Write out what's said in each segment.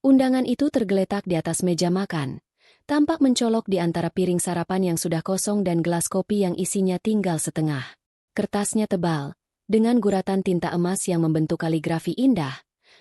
Undangan itu tergeletak di atas meja makan, tampak mencolok di antara piring sarapan yang sudah kosong dan gelas kopi yang isinya tinggal setengah. Kertasnya tebal, dengan guratan tinta emas yang membentuk kaligrafi indah,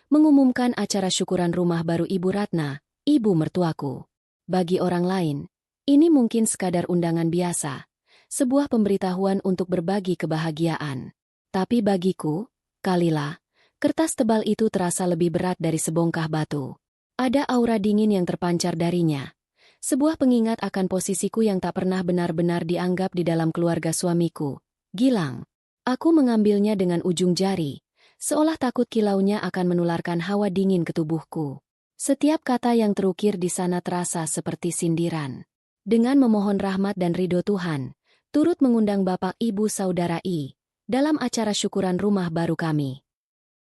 mengumumkan acara syukuran rumah baru Ibu Ratna, ibu mertuaku. Bagi orang lain, ini mungkin sekadar undangan biasa, sebuah pemberitahuan untuk berbagi kebahagiaan. Tapi bagiku, Kalila, kertas tebal itu terasa lebih berat dari sebongkah batu. Ada aura dingin yang terpancar darinya. Sebuah pengingat akan posisiku yang tak pernah benar-benar dianggap di dalam keluarga suamiku, Gilang. Aku mengambilnya dengan ujung jari, seolah takut kilaunya akan menularkan hawa dingin ke tubuhku. Setiap kata yang terukir di sana terasa seperti sindiran. Dengan memohon rahmat dan ridho Tuhan, turut mengundang Bapak Ibu Saudara I, dalam acara syukuran rumah baru kami.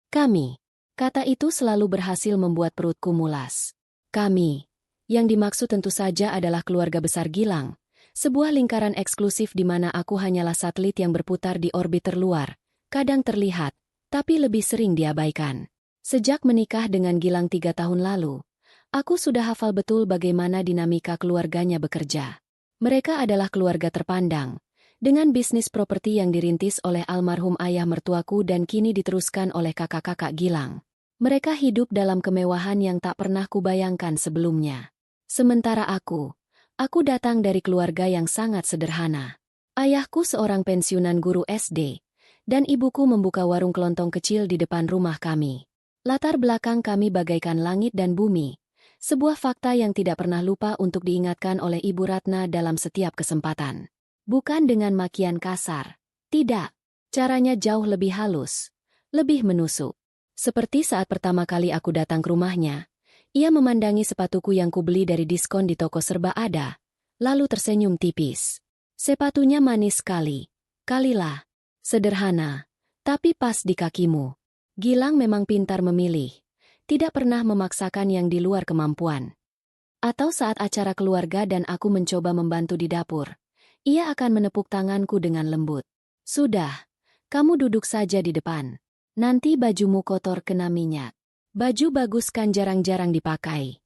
Kami. Kata itu selalu berhasil membuat perutku mulas. Kami. Yang dimaksud tentu saja adalah keluarga besar Gilang, sebuah lingkaran eksklusif di mana aku hanyalah satelit yang berputar di orbit terluar, kadang terlihat, tapi lebih sering diabaikan. Sejak menikah dengan Gilang 3 tahun lalu, aku sudah hafal betul bagaimana dinamika keluarganya bekerja. Mereka adalah keluarga terpandang, dengan bisnis properti yang dirintis oleh almarhum ayah mertuaku dan kini diteruskan oleh kakak-kakak Gilang. Mereka hidup dalam kemewahan yang tak pernah kubayangkan sebelumnya. Sementara aku datang dari keluarga yang sangat sederhana. Ayahku seorang pensiunan guru SD, dan ibuku membuka warung kelontong kecil di depan rumah kami. Latar belakang kami bagaikan langit dan bumi, sebuah fakta yang tidak pernah lupa untuk diingatkan oleh Ibu Ratna dalam setiap kesempatan. Bukan dengan makian kasar, tidak. Caranya jauh lebih halus, lebih menusuk. Seperti saat pertama kali aku datang ke rumahnya, ia memandangi sepatuku yang kubeli dari diskon di toko serba ada, lalu tersenyum tipis. Sepatunya manis sekali, Kalila. Sederhana, tapi pas di kakimu. Gilang memang pintar memilih, tidak pernah memaksakan yang di luar kemampuan. Atau saat acara keluarga dan aku mencoba membantu di dapur, ia akan menepuk tanganku dengan lembut. Sudah, kamu duduk saja di depan. Nanti bajumu kotor kena minyak. Baju bagus kan jarang-jarang dipakai.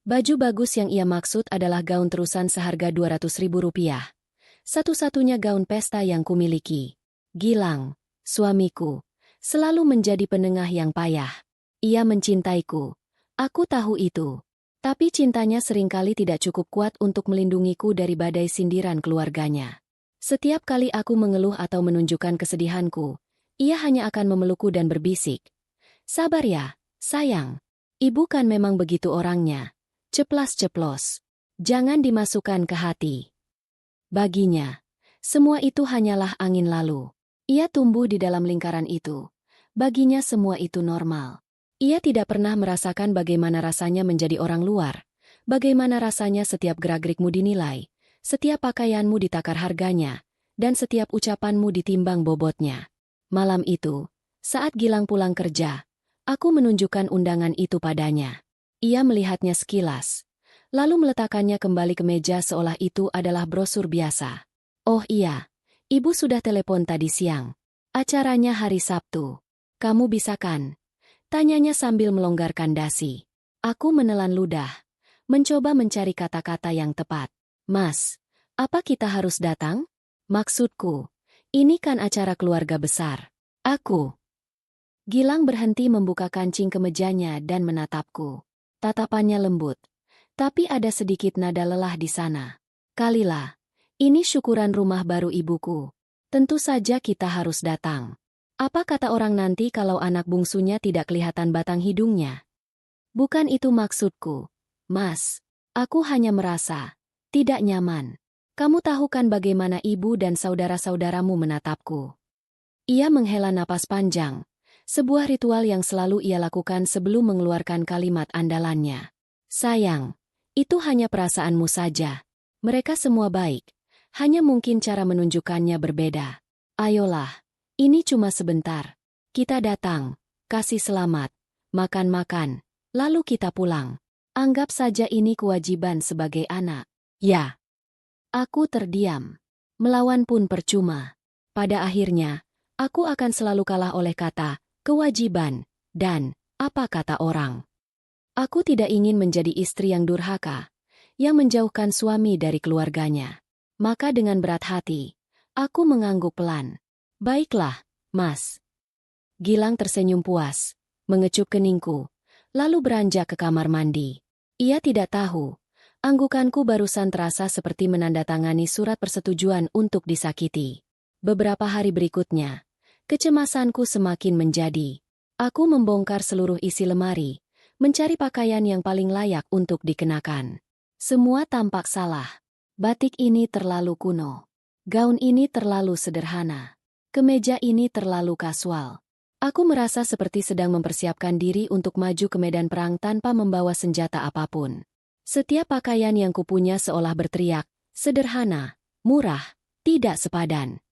Baju bagus yang ia maksud adalah gaun terusan seharga Rp200.000. Satu-satunya gaun pesta yang kumiliki. Gilang, suamiku, selalu menjadi penengah yang payah. Ia mencintaiku. Aku tahu itu. Tapi cintanya seringkali tidak cukup kuat untuk melindungiku dari badai sindiran keluarganya. Setiap kali aku mengeluh atau menunjukkan kesedihanku, ia hanya akan memelukku dan berbisik. Sabar ya, sayang. Ibu kan memang begitu orangnya. Ceplas-ceplos. Jangan dimasukkan ke hati. Baginya, semua itu hanyalah angin lalu. Ia tumbuh di dalam lingkaran itu. Baginya semua itu normal. Ia tidak pernah merasakan bagaimana rasanya menjadi orang luar, bagaimana rasanya setiap gerak-gerikmu dinilai, setiap pakaianmu ditakar harganya, dan setiap ucapanmu ditimbang bobotnya. Malam itu, saat Gilang pulang kerja, aku menunjukkan undangan itu padanya. Ia melihatnya sekilas, lalu meletakkannya kembali ke meja seolah itu adalah brosur biasa. Oh iya. Ibu sudah telepon tadi siang. Acaranya hari Sabtu. Kamu bisa kan? Tanyanya sambil melonggarkan dasi. Aku menelan ludah, mencoba mencari kata-kata yang tepat. Mas, apa kita harus datang? Maksudku, ini kan acara keluarga besar. Aku. Gilang berhenti membuka kancing kemejanya dan menatapku. Tatapannya lembut, tapi ada sedikit nada lelah di sana. Kalila. Ini syukuran rumah baru ibuku. Tentu saja kita harus datang. Apa kata orang nanti kalau anak bungsunya tidak kelihatan batang hidungnya? Bukan itu maksudku, Mas. Aku hanya merasa tidak nyaman. Kamu tahu kan bagaimana ibu dan saudara-saudaramu menatapku. Ia menghela napas panjang, sebuah ritual yang selalu ia lakukan sebelum mengeluarkan kalimat andalannya. Sayang, itu hanya perasaanmu saja. Mereka semua baik. Hanya mungkin cara menunjukkannya berbeda. Ayolah, ini cuma sebentar. Kita datang, kasih selamat, makan-makan, lalu kita pulang. Anggap saja ini kewajiban sebagai anak. Ya. Aku terdiam. Melawan pun percuma. Pada akhirnya, aku akan selalu kalah oleh kata, kewajiban, dan, apa kata orang. Aku tidak ingin menjadi istri yang durhaka, yang menjauhkan suami dari keluarganya. Maka dengan berat hati, aku mengangguk pelan. Baiklah, Mas. Gilang tersenyum puas, mengecup keningku, lalu beranjak ke kamar mandi. Ia tidak tahu, anggukanku barusan terasa seperti menandatangani surat persetujuan untuk disakiti. Beberapa hari berikutnya, kecemasanku semakin menjadi. Aku membongkar seluruh isi lemari, mencari pakaian yang paling layak untuk dikenakan. Semua tampak salah. Batik ini terlalu kuno. Gaun ini terlalu sederhana. Kemeja ini terlalu kasual. Aku merasa seperti sedang mempersiapkan diri untuk maju ke medan perang tanpa membawa senjata apapun. Setiap pakaian yang kupunya seolah berteriak, sederhana, murah, tidak sepadan.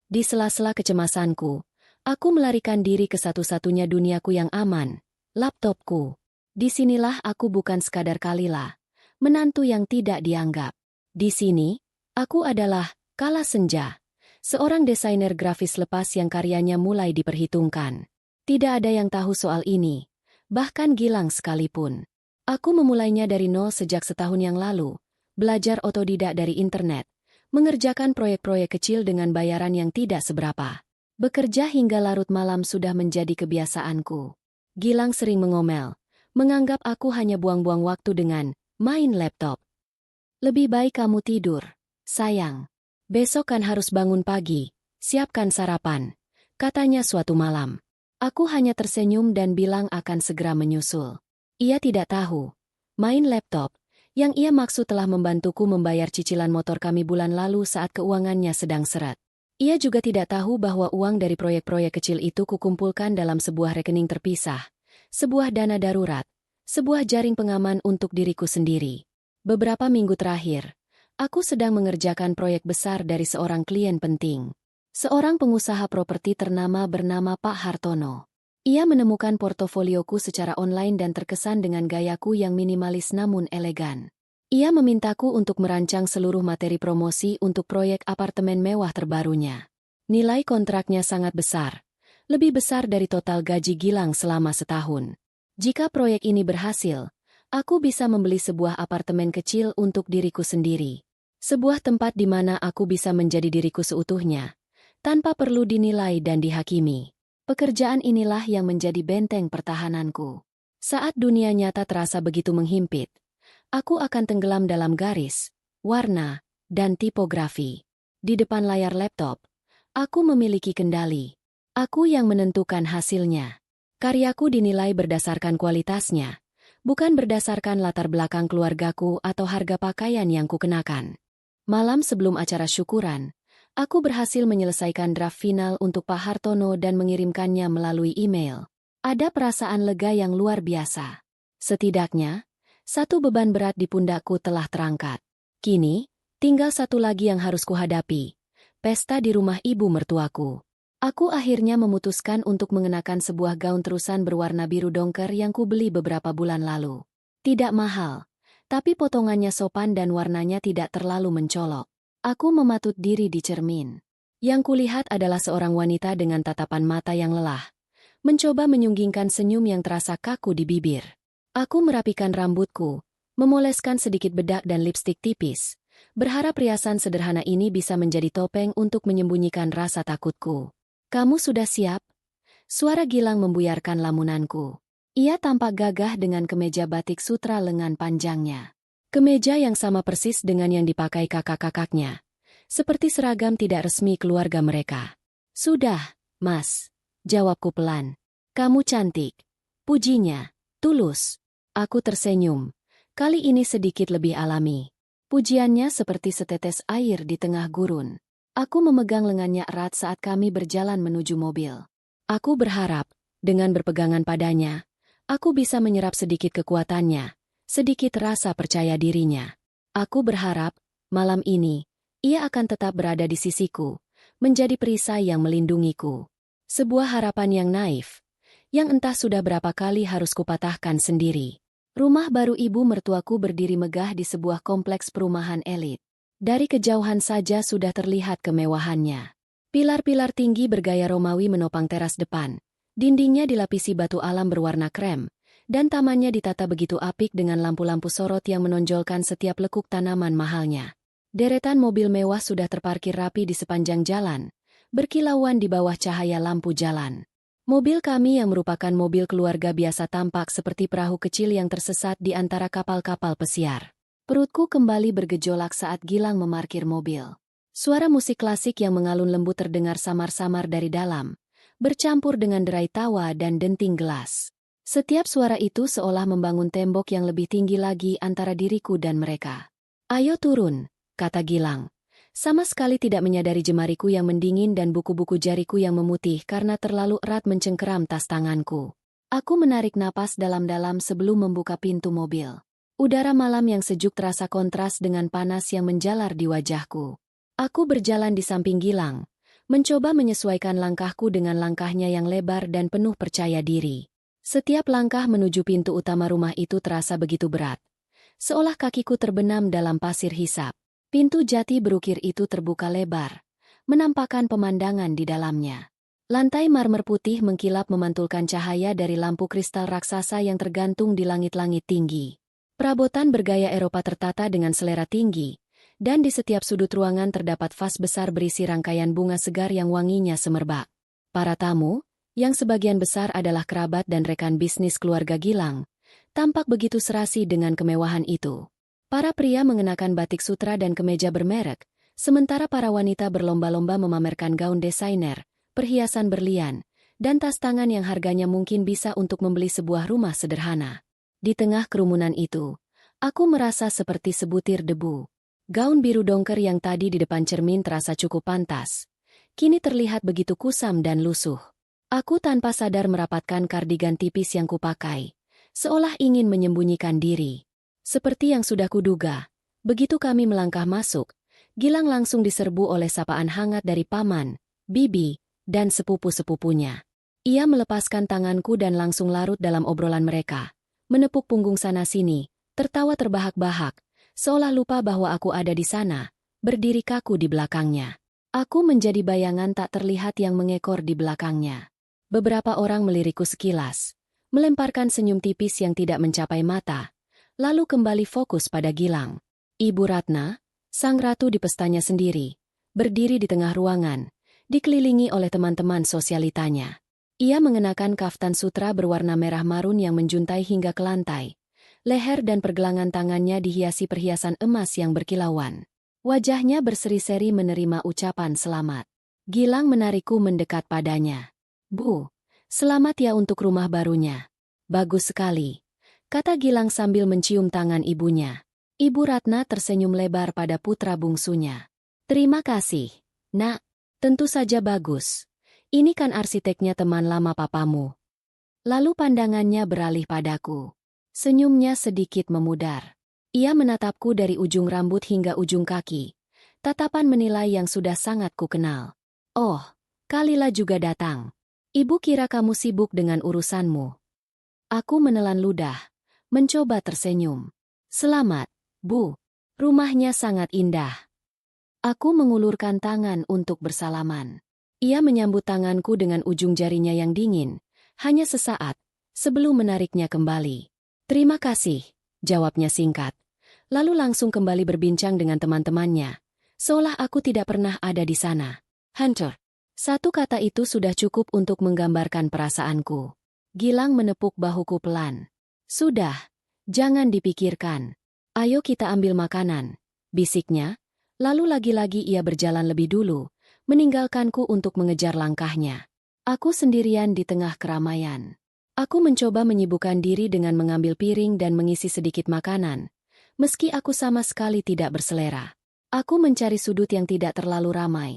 Di sela-sela kecemasanku, aku melarikan diri ke satu-satunya duniaku yang aman, laptopku. Disinilah aku bukan sekadar Kalila, menantu yang tidak dianggap. Di sini, aku adalah Kala Senja, seorang desainer grafis lepas yang karyanya mulai diperhitungkan. Tidak ada yang tahu soal ini, bahkan Gilang sekalipun. Aku memulainya dari nol sejak setahun yang lalu, belajar otodidak dari internet, mengerjakan proyek-proyek kecil dengan bayaran yang tidak seberapa. Bekerja hingga larut malam sudah menjadi kebiasaanku. Gilang sering mengomel, menganggap aku hanya buang-buang waktu dengan main laptop. Lebih baik kamu tidur, sayang. Besok kan harus bangun pagi, siapkan sarapan, katanya suatu malam. Aku hanya tersenyum dan bilang akan segera menyusul. Ia tidak tahu, main laptop, yang ia maksud telah membantuku membayar cicilan motor kami bulan lalu saat keuangannya sedang seret. Ia juga tidak tahu bahwa uang dari proyek-proyek kecil itu kukumpulkan dalam sebuah rekening terpisah, sebuah dana darurat, sebuah jaring pengaman untuk diriku sendiri. Beberapa minggu terakhir, aku sedang mengerjakan proyek besar dari seorang klien penting. Seorang pengusaha properti ternama bernama Pak Hartono. Ia menemukan portofolioku secara online dan terkesan dengan gayaku yang minimalis namun elegan. Ia memintaku untuk merancang seluruh materi promosi untuk proyek apartemen mewah terbarunya. Nilai kontraknya sangat besar, lebih besar dari total gaji Gilang selama setahun. Jika proyek ini berhasil, aku bisa membeli sebuah apartemen kecil untuk diriku sendiri. Sebuah tempat di mana aku bisa menjadi diriku seutuhnya, tanpa perlu dinilai dan dihakimi. Pekerjaan inilah yang menjadi benteng pertahananku. Saat dunia nyata terasa begitu menghimpit, aku akan tenggelam dalam garis, warna, dan tipografi. Di depan layar laptop, aku memiliki kendali. Aku yang menentukan hasilnya. Karyaku dinilai berdasarkan kualitasnya, bukan berdasarkan latar belakang keluargaku atau harga pakaian yang kukenakan. Malam sebelum acara syukuran, aku berhasil menyelesaikan draft final untuk Pak Hartono dan mengirimkannya melalui email. Ada perasaan lega yang luar biasa. Setidaknya, satu beban berat di pundakku telah terangkat. Kini, tinggal satu lagi yang harus kuhadapi, pesta di rumah ibu mertuaku. Aku akhirnya memutuskan untuk mengenakan sebuah gaun terusan berwarna biru dongker yang kubeli beberapa bulan lalu. Tidak mahal, tapi potongannya sopan dan warnanya tidak terlalu mencolok. Aku mematut diri di cermin. Yang kulihat adalah seorang wanita dengan tatapan mata yang lelah, mencoba menyunggingkan senyum yang terasa kaku di bibir. Aku merapikan rambutku, memoleskan sedikit bedak dan lipstik tipis, berharap riasan sederhana ini bisa menjadi topeng untuk menyembunyikan rasa takutku. Kamu sudah siap? Suara Gilang membuyarkan lamunanku. Ia tampak gagah dengan kemeja batik sutra lengan panjangnya. Kemeja yang sama persis dengan yang dipakai kakak-kakaknya. Seperti seragam tidak resmi keluarga mereka. Sudah, Mas. Jawabku pelan. Kamu cantik. Pujinya. Tulus. Aku tersenyum. Kali ini sedikit lebih alami. Pujiannya seperti setetes air di tengah gurun. Aku memegang lengannya erat saat kami berjalan menuju mobil. Aku berharap, dengan berpegangan padanya, aku bisa menyerap sedikit kekuatannya, sedikit rasa percaya dirinya. Aku berharap, malam ini, ia akan tetap berada di sisiku, menjadi perisai yang melindungiku. Sebuah harapan yang naif, yang entah sudah berapa kali harus kupatahkan sendiri. Rumah baru ibu mertuaku berdiri megah di sebuah kompleks perumahan elit. Dari kejauhan saja sudah terlihat kemewahannya. Pilar-pilar tinggi bergaya Romawi menopang teras depan. Dindingnya dilapisi batu alam berwarna krem, Dan tamannya ditata begitu apik dengan lampu-lampu sorot yang menonjolkan setiap lekuk tanaman mahalnya. Deretan mobil mewah sudah terparkir rapi di sepanjang jalan, berkilauan di bawah cahaya lampu jalan. Mobil kami yang merupakan mobil keluarga biasa tampak seperti perahu kecil yang tersesat di antara kapal-kapal pesiar. Perutku kembali bergejolak saat Gilang memarkir mobil. Suara musik klasik yang mengalun lembut terdengar samar-samar dari dalam, bercampur dengan derai tawa dan denting gelas. Setiap suara itu seolah membangun tembok yang lebih tinggi lagi antara diriku dan mereka. "Ayo turun," kata Gilang. Sama sekali tidak menyadari jemariku yang mendingin dan buku-buku jariku yang memutih karena terlalu erat mencengkeram tas tanganku. Aku menarik napas dalam-dalam sebelum membuka pintu mobil. Udara malam yang sejuk terasa kontras dengan panas yang menjalar di wajahku. Aku berjalan di samping Gilang, mencoba menyesuaikan langkahku dengan langkahnya yang lebar dan penuh percaya diri. Setiap langkah menuju pintu utama rumah itu terasa begitu berat, seolah kakiku terbenam dalam pasir hisap. Pintu jati berukir itu terbuka lebar, menampakkan pemandangan di dalamnya. Lantai marmer putih mengkilap memantulkan cahaya dari lampu kristal raksasa yang tergantung di langit-langit tinggi. Perabotan bergaya Eropa tertata dengan selera tinggi, dan di setiap sudut ruangan terdapat vas besar berisi rangkaian bunga segar yang wanginya semerbak. Para tamu, yang sebagian besar adalah kerabat dan rekan bisnis keluarga Gilang, tampak begitu serasi dengan kemewahan itu. Para pria mengenakan batik sutra dan kemeja bermerek, sementara para wanita berlomba-lomba memamerkan gaun desainer, perhiasan berlian, dan tas tangan yang harganya mungkin bisa untuk membeli sebuah rumah sederhana. Di tengah kerumunan itu, aku merasa seperti sebutir debu. Gaun biru dongker yang tadi di depan cermin terasa cukup pantas, kini terlihat begitu kusam dan lusuh. Aku tanpa sadar merapatkan kardigan tipis yang kupakai, seolah ingin menyembunyikan diri. Seperti yang sudah kuduga, begitu kami melangkah masuk, Gilang langsung diserbu oleh sapaan hangat dari paman, bibi, dan sepupu-sepupunya. Ia melepaskan tanganku dan langsung larut dalam obrolan mereka, menepuk punggung sana-sini, tertawa terbahak-bahak, seolah lupa bahwa aku ada di sana, berdiri kaku di belakangnya. Aku menjadi bayangan tak terlihat yang mengekor di belakangnya. Beberapa orang melirikku sekilas, melemparkan senyum tipis yang tidak mencapai mata, lalu kembali fokus pada Gilang. Ibu Ratna, sang ratu di pestanya sendiri, berdiri di tengah ruangan, dikelilingi oleh teman-teman sosialitanya. Ia mengenakan kaftan sutra berwarna merah marun yang menjuntai hingga ke lantai. Leher dan pergelangan tangannya dihiasi perhiasan emas yang berkilauan. Wajahnya berseri-seri menerima ucapan selamat. Gilang menarikku mendekat padanya. "Bu, selamat ya untuk rumah barunya." "Bagus sekali," kata Gilang sambil mencium tangan ibunya. Ibu Ratna tersenyum lebar pada putra bungsunya. "Terima kasih, Nak. Tentu saja bagus. Ini kan arsiteknya teman lama papamu." Lalu pandangannya beralih padaku. Senyumnya sedikit memudar. Ia menatapku dari ujung rambut hingga ujung kaki. Tatapan menilai yang sudah sangat kukenal. "Oh, Kalila juga datang. Ibu kira kamu sibuk dengan urusanmu." Aku menelan ludah, mencoba tersenyum. "Selamat, Bu. Rumahnya sangat indah." Aku mengulurkan tangan untuk bersalaman. Ia menyambut tanganku dengan ujung jarinya yang dingin, hanya sesaat, sebelum menariknya kembali. "Terima kasih," jawabnya singkat. Lalu langsung kembali berbincang dengan teman-temannya, seolah aku tidak pernah ada di sana. "Hunter." Satu kata itu sudah cukup untuk menggambarkan perasaanku. Gilang menepuk bahuku pelan. "Sudah, jangan dipikirkan. Ayo kita ambil makanan," bisiknya. Lalu lagi-lagi ia berjalan lebih dulu, meninggalkanku untuk mengejar langkahnya. Aku sendirian di tengah keramaian. Aku mencoba menyibukkan diri dengan mengambil piring dan mengisi sedikit makanan, meski aku sama sekali tidak berselera. Aku mencari sudut yang tidak terlalu ramai,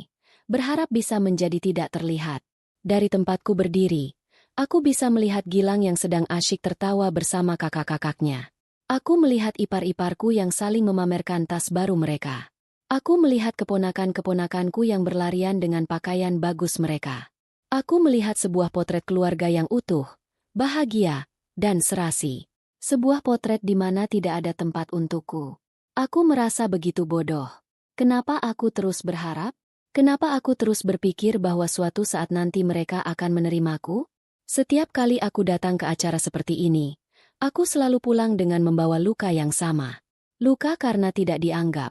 berharap bisa menjadi tidak terlihat. Dari tempatku berdiri, aku bisa melihat Gilang yang sedang asyik tertawa bersama kakak-kakaknya. Aku melihat ipar-iparku yang saling memamerkan tas baru mereka. Aku melihat keponakan-keponakanku yang berlarian dengan pakaian bagus mereka. Aku melihat sebuah potret keluarga yang utuh, bahagia, dan serasi. Sebuah potret di mana tidak ada tempat untukku. Aku merasa begitu bodoh. Kenapa aku terus berharap? Kenapa aku terus berpikir bahwa suatu saat nanti mereka akan menerimaku? Setiap kali aku datang ke acara seperti ini, Aku selalu pulang dengan membawa luka yang sama. Luka karena tidak dianggap.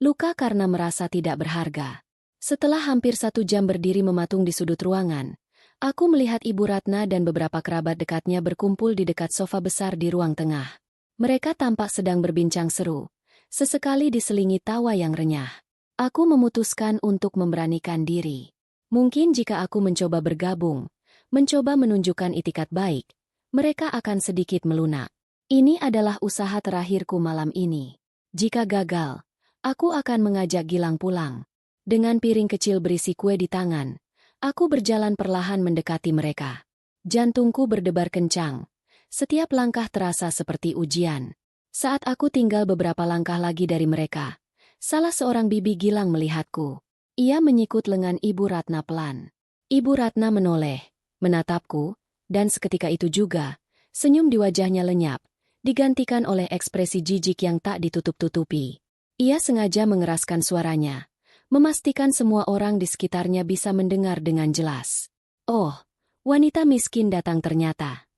Luka karena merasa tidak berharga. Setelah hampir 1 jam berdiri mematung di sudut ruangan, aku melihat Ibu Ratna dan beberapa kerabat dekatnya berkumpul di dekat sofa besar di ruang tengah. Mereka tampak sedang berbincang seru, sesekali diselingi tawa yang renyah. Aku memutuskan untuk memberanikan diri. Mungkin jika aku mencoba bergabung, mencoba menunjukkan itikat baik, mereka akan sedikit melunak. Ini adalah usaha terakhirku malam ini. Jika gagal, aku akan mengajak Gilang pulang. Dengan piring kecil berisi kue di tangan, aku berjalan perlahan mendekati mereka. Jantungku berdebar kencang. Setiap langkah terasa seperti ujian. Saat aku tinggal beberapa langkah lagi dari mereka, salah seorang bibi Gilang melihatku. Ia menyikut lengan Ibu Ratna pelan. Ibu Ratna menoleh, menatapku, dan seketika itu juga, senyum di wajahnya lenyap, digantikan oleh ekspresi jijik yang tak ditutup-tutupi. Ia sengaja mengeraskan suaranya, memastikan semua orang di sekitarnya bisa mendengar dengan jelas. Oh, wanita miskin datang ternyata.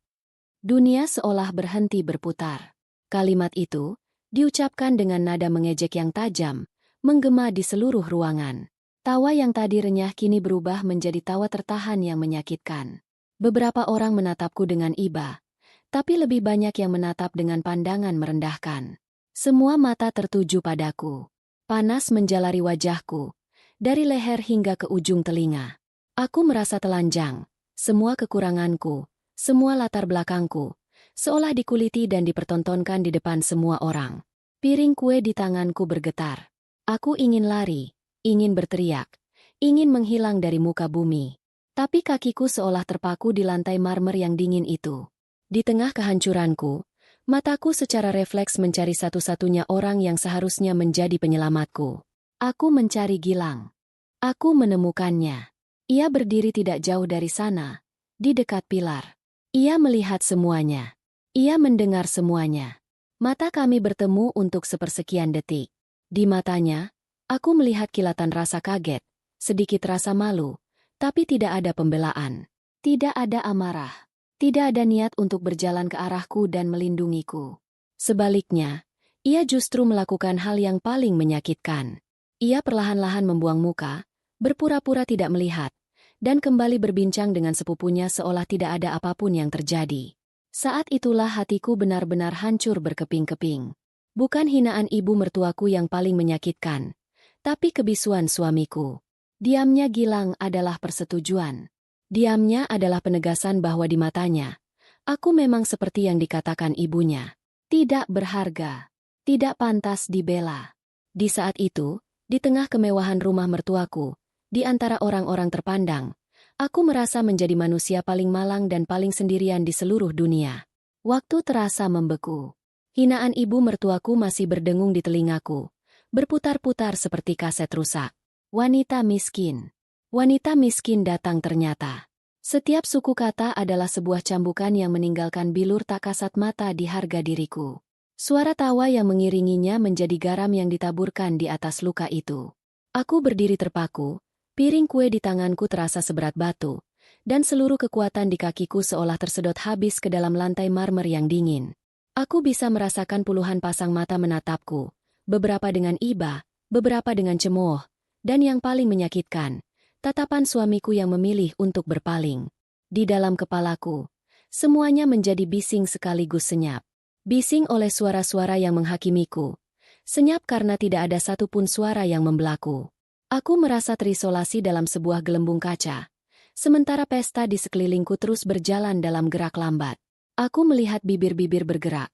Dunia seolah berhenti berputar. Kalimat itu diucapkan dengan nada mengejek yang tajam, menggema di seluruh ruangan. Tawa yang tadi renyah kini berubah menjadi tawa tertahan yang menyakitkan. Beberapa orang menatapku dengan iba, tapi lebih banyak yang menatap dengan pandangan merendahkan. Semua mata tertuju padaku. Panas menjalari wajahku, dari leher hingga ke ujung telinga. Aku merasa telanjang, semua kekuranganku, semua latar belakangku, seolah dikuliti dan dipertontonkan di depan semua orang. Piring kue di tanganku bergetar. Aku ingin lari, ingin berteriak, ingin menghilang dari muka bumi. Tapi kakiku seolah terpaku di lantai marmer yang dingin itu. Di tengah kehancuranku, mataku secara refleks mencari satu-satunya orang yang seharusnya menjadi penyelamatku. Aku mencari Gilang. Aku menemukannya. Ia berdiri tidak jauh dari sana, di dekat pilar. Ia melihat semuanya. Ia mendengar semuanya. Mata kami bertemu untuk sepersekian detik. Di matanya, aku melihat kilatan rasa kaget, sedikit rasa malu, tapi tidak ada pembelaan. Tidak ada amarah. Tidak ada niat untuk berjalan ke arahku dan melindungiku. Sebaliknya, ia justru melakukan hal yang paling menyakitkan. Ia perlahan-lahan membuang muka, berpura-pura tidak melihat, dan kembali berbincang dengan sepupunya seolah tidak ada apapun yang terjadi. Saat itulah hatiku benar-benar hancur berkeping-keping. Bukan hinaan ibu mertuaku yang paling menyakitkan, tapi kebisuan suamiku. Diamnya Gilang adalah persetujuan. Diamnya adalah penegasan bahwa di matanya, aku memang seperti yang dikatakan ibunya. Tidak berharga. Tidak pantas dibela. Di saat itu, di tengah kemewahan rumah mertuaku, di antara orang-orang terpandang, aku merasa menjadi manusia paling malang dan paling sendirian di seluruh dunia. Waktu terasa membeku. Hinaan ibu mertuaku masih berdengung di telingaku, berputar-putar seperti kaset rusak. Wanita miskin. Wanita miskin datang ternyata. Setiap suku kata adalah sebuah cambukan yang meninggalkan bilur tak kasat mata di harga diriku. Suara tawa yang mengiringinya menjadi garam yang ditaburkan di atas luka itu. Aku berdiri terpaku, piring kue di tanganku terasa seberat batu, dan seluruh kekuatan di kakiku seolah tersedot habis ke dalam lantai marmer yang dingin. Aku bisa merasakan puluhan pasang mata menatapku, beberapa dengan iba, beberapa dengan cemooh, dan yang paling menyakitkan, tatapan suamiku yang memilih untuk berpaling. Di dalam kepalaku, semuanya menjadi bising sekaligus senyap. Bising oleh suara-suara yang menghakimiku. Senyap karena tidak ada satupun suara yang membelaku. Aku merasa terisolasi dalam sebuah gelembung kaca. Sementara pesta di sekelilingku terus berjalan dalam gerak lambat. Aku melihat bibir-bibir bergerak.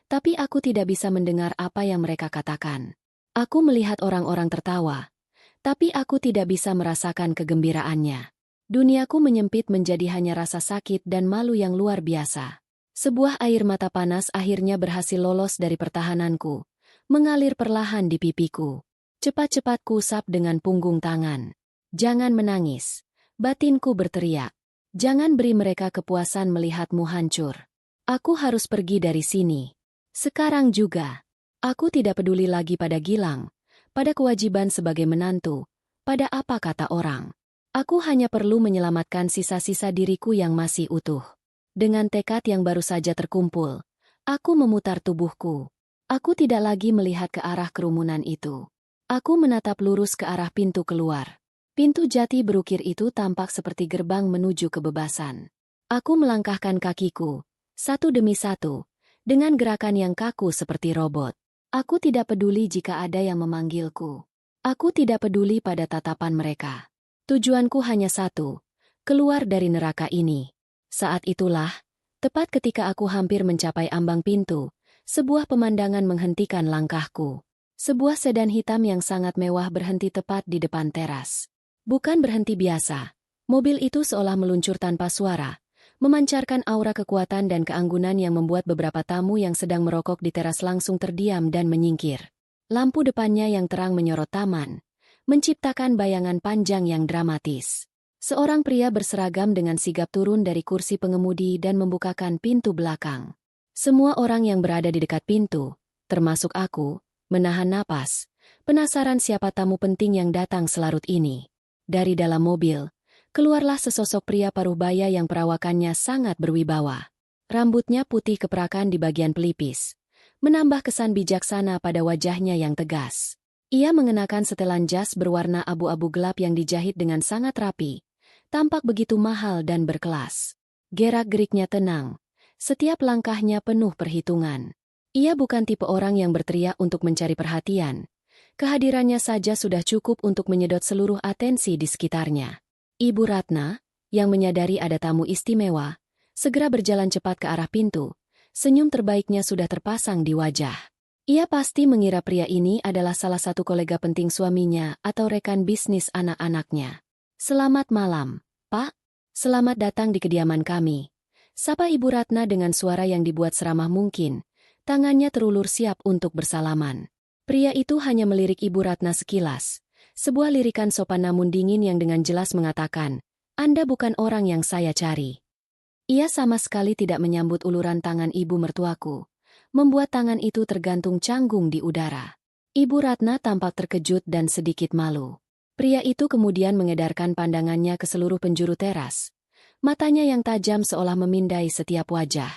Tapi aku tidak bisa mendengar apa yang mereka katakan. Aku melihat orang-orang tertawa. Tapi aku tidak bisa merasakan kegembiraannya. Duniaku menyempit menjadi hanya rasa sakit dan malu yang luar biasa. Sebuah air mata panas akhirnya berhasil lolos dari pertahananku, mengalir perlahan di pipiku. Cepat-cepat kusap dengan punggung tangan. Jangan menangis. Batinku berteriak. Jangan beri mereka kepuasan melihatmu hancur. Aku harus pergi dari sini. Sekarang juga. Aku tidak peduli lagi pada Gilang, pada kewajiban sebagai menantu, pada apa kata orang. Aku hanya perlu menyelamatkan sisa-sisa diriku yang masih utuh. Dengan tekad yang baru saja terkumpul, Aku memutar tubuhku. Aku tidak lagi melihat ke arah kerumunan itu. Aku menatap lurus ke arah pintu keluar. Pintu jati berukir itu tampak seperti gerbang menuju kebebasan. Aku melangkahkan kakiku, satu demi satu, dengan gerakan yang kaku seperti robot. Aku tidak peduli jika ada yang memanggilku. Aku tidak peduli pada tatapan mereka. Tujuanku hanya satu, keluar dari neraka ini. Saat itulah, tepat ketika aku hampir mencapai ambang pintu, sebuah pemandangan menghentikan langkahku. Sebuah sedan hitam yang sangat mewah berhenti tepat di depan teras. Bukan berhenti biasa. Mobil itu seolah meluncur tanpa suara, memancarkan aura kekuatan dan keanggunan yang membuat beberapa tamu yang sedang merokok di teras langsung terdiam dan menyingkir. Lampu depannya yang terang menyorot taman, menciptakan bayangan panjang yang dramatis. Seorang pria berseragam dengan sigap turun dari kursi pengemudi dan membukakan pintu belakang. Semua orang yang berada di dekat pintu, termasuk aku, menahan napas, penasaran siapa tamu penting yang datang selarut ini. Dari dalam mobil, keluarlah sesosok pria paruh baya yang perawakannya sangat berwibawa. Rambutnya putih keprakan di bagian pelipis, menambah kesan bijaksana pada wajahnya yang tegas. Ia mengenakan setelan jas berwarna abu-abu gelap yang dijahit dengan sangat rapi, tampak begitu mahal dan berkelas. Gerak-geriknya tenang, setiap langkahnya penuh perhitungan. Ia bukan tipe orang yang berteriak untuk mencari perhatian. Kehadirannya saja sudah cukup untuk menyedot seluruh atensi di sekitarnya. Ibu Ratna, yang menyadari ada tamu istimewa, segera berjalan cepat ke arah pintu. Senyum terbaiknya sudah terpasang di wajah. Ia pasti mengira pria ini adalah salah satu kolega penting suaminya atau rekan bisnis anak-anaknya. "Selamat malam, Pak. Selamat datang di kediaman kami," sapa Ibu Ratna dengan suara yang dibuat seramah mungkin. Tangannya terulur siap untuk bersalaman. Pria itu hanya melirik Ibu Ratna sekilas. Sebuah lirikan sopan namun dingin yang dengan jelas mengatakan, "Anda bukan orang yang saya cari." Ia sama sekali tidak menyambut uluran tangan ibu mertuaku, membuat tangan itu tergantung canggung di udara. Ibu Ratna tampak terkejut dan sedikit malu. Pria itu kemudian mengedarkan pandangannya ke seluruh penjuru teras. Matanya yang tajam seolah memindai setiap wajah.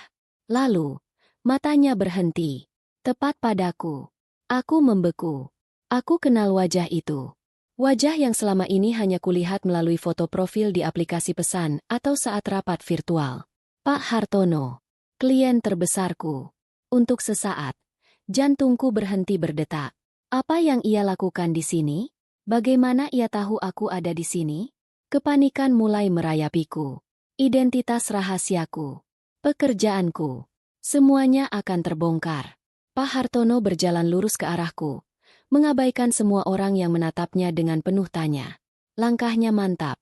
Lalu, matanya berhenti, tepat padaku. Aku membeku. Aku kenal wajah itu. Wajah yang selama ini hanya kulihat melalui foto profil di aplikasi pesan atau saat rapat virtual. Pak Hartono, klien terbesarku. Untuk sesaat, jantungku berhenti berdetak. Apa yang ia lakukan di sini? Bagaimana ia tahu aku ada di sini? Kepanikan mulai merayapiku. Identitas rahasiaku, pekerjaanku. Semuanya akan terbongkar. Pak Hartono berjalan lurus ke arahku, mengabaikan semua orang yang menatapnya dengan penuh tanya. Langkahnya mantap,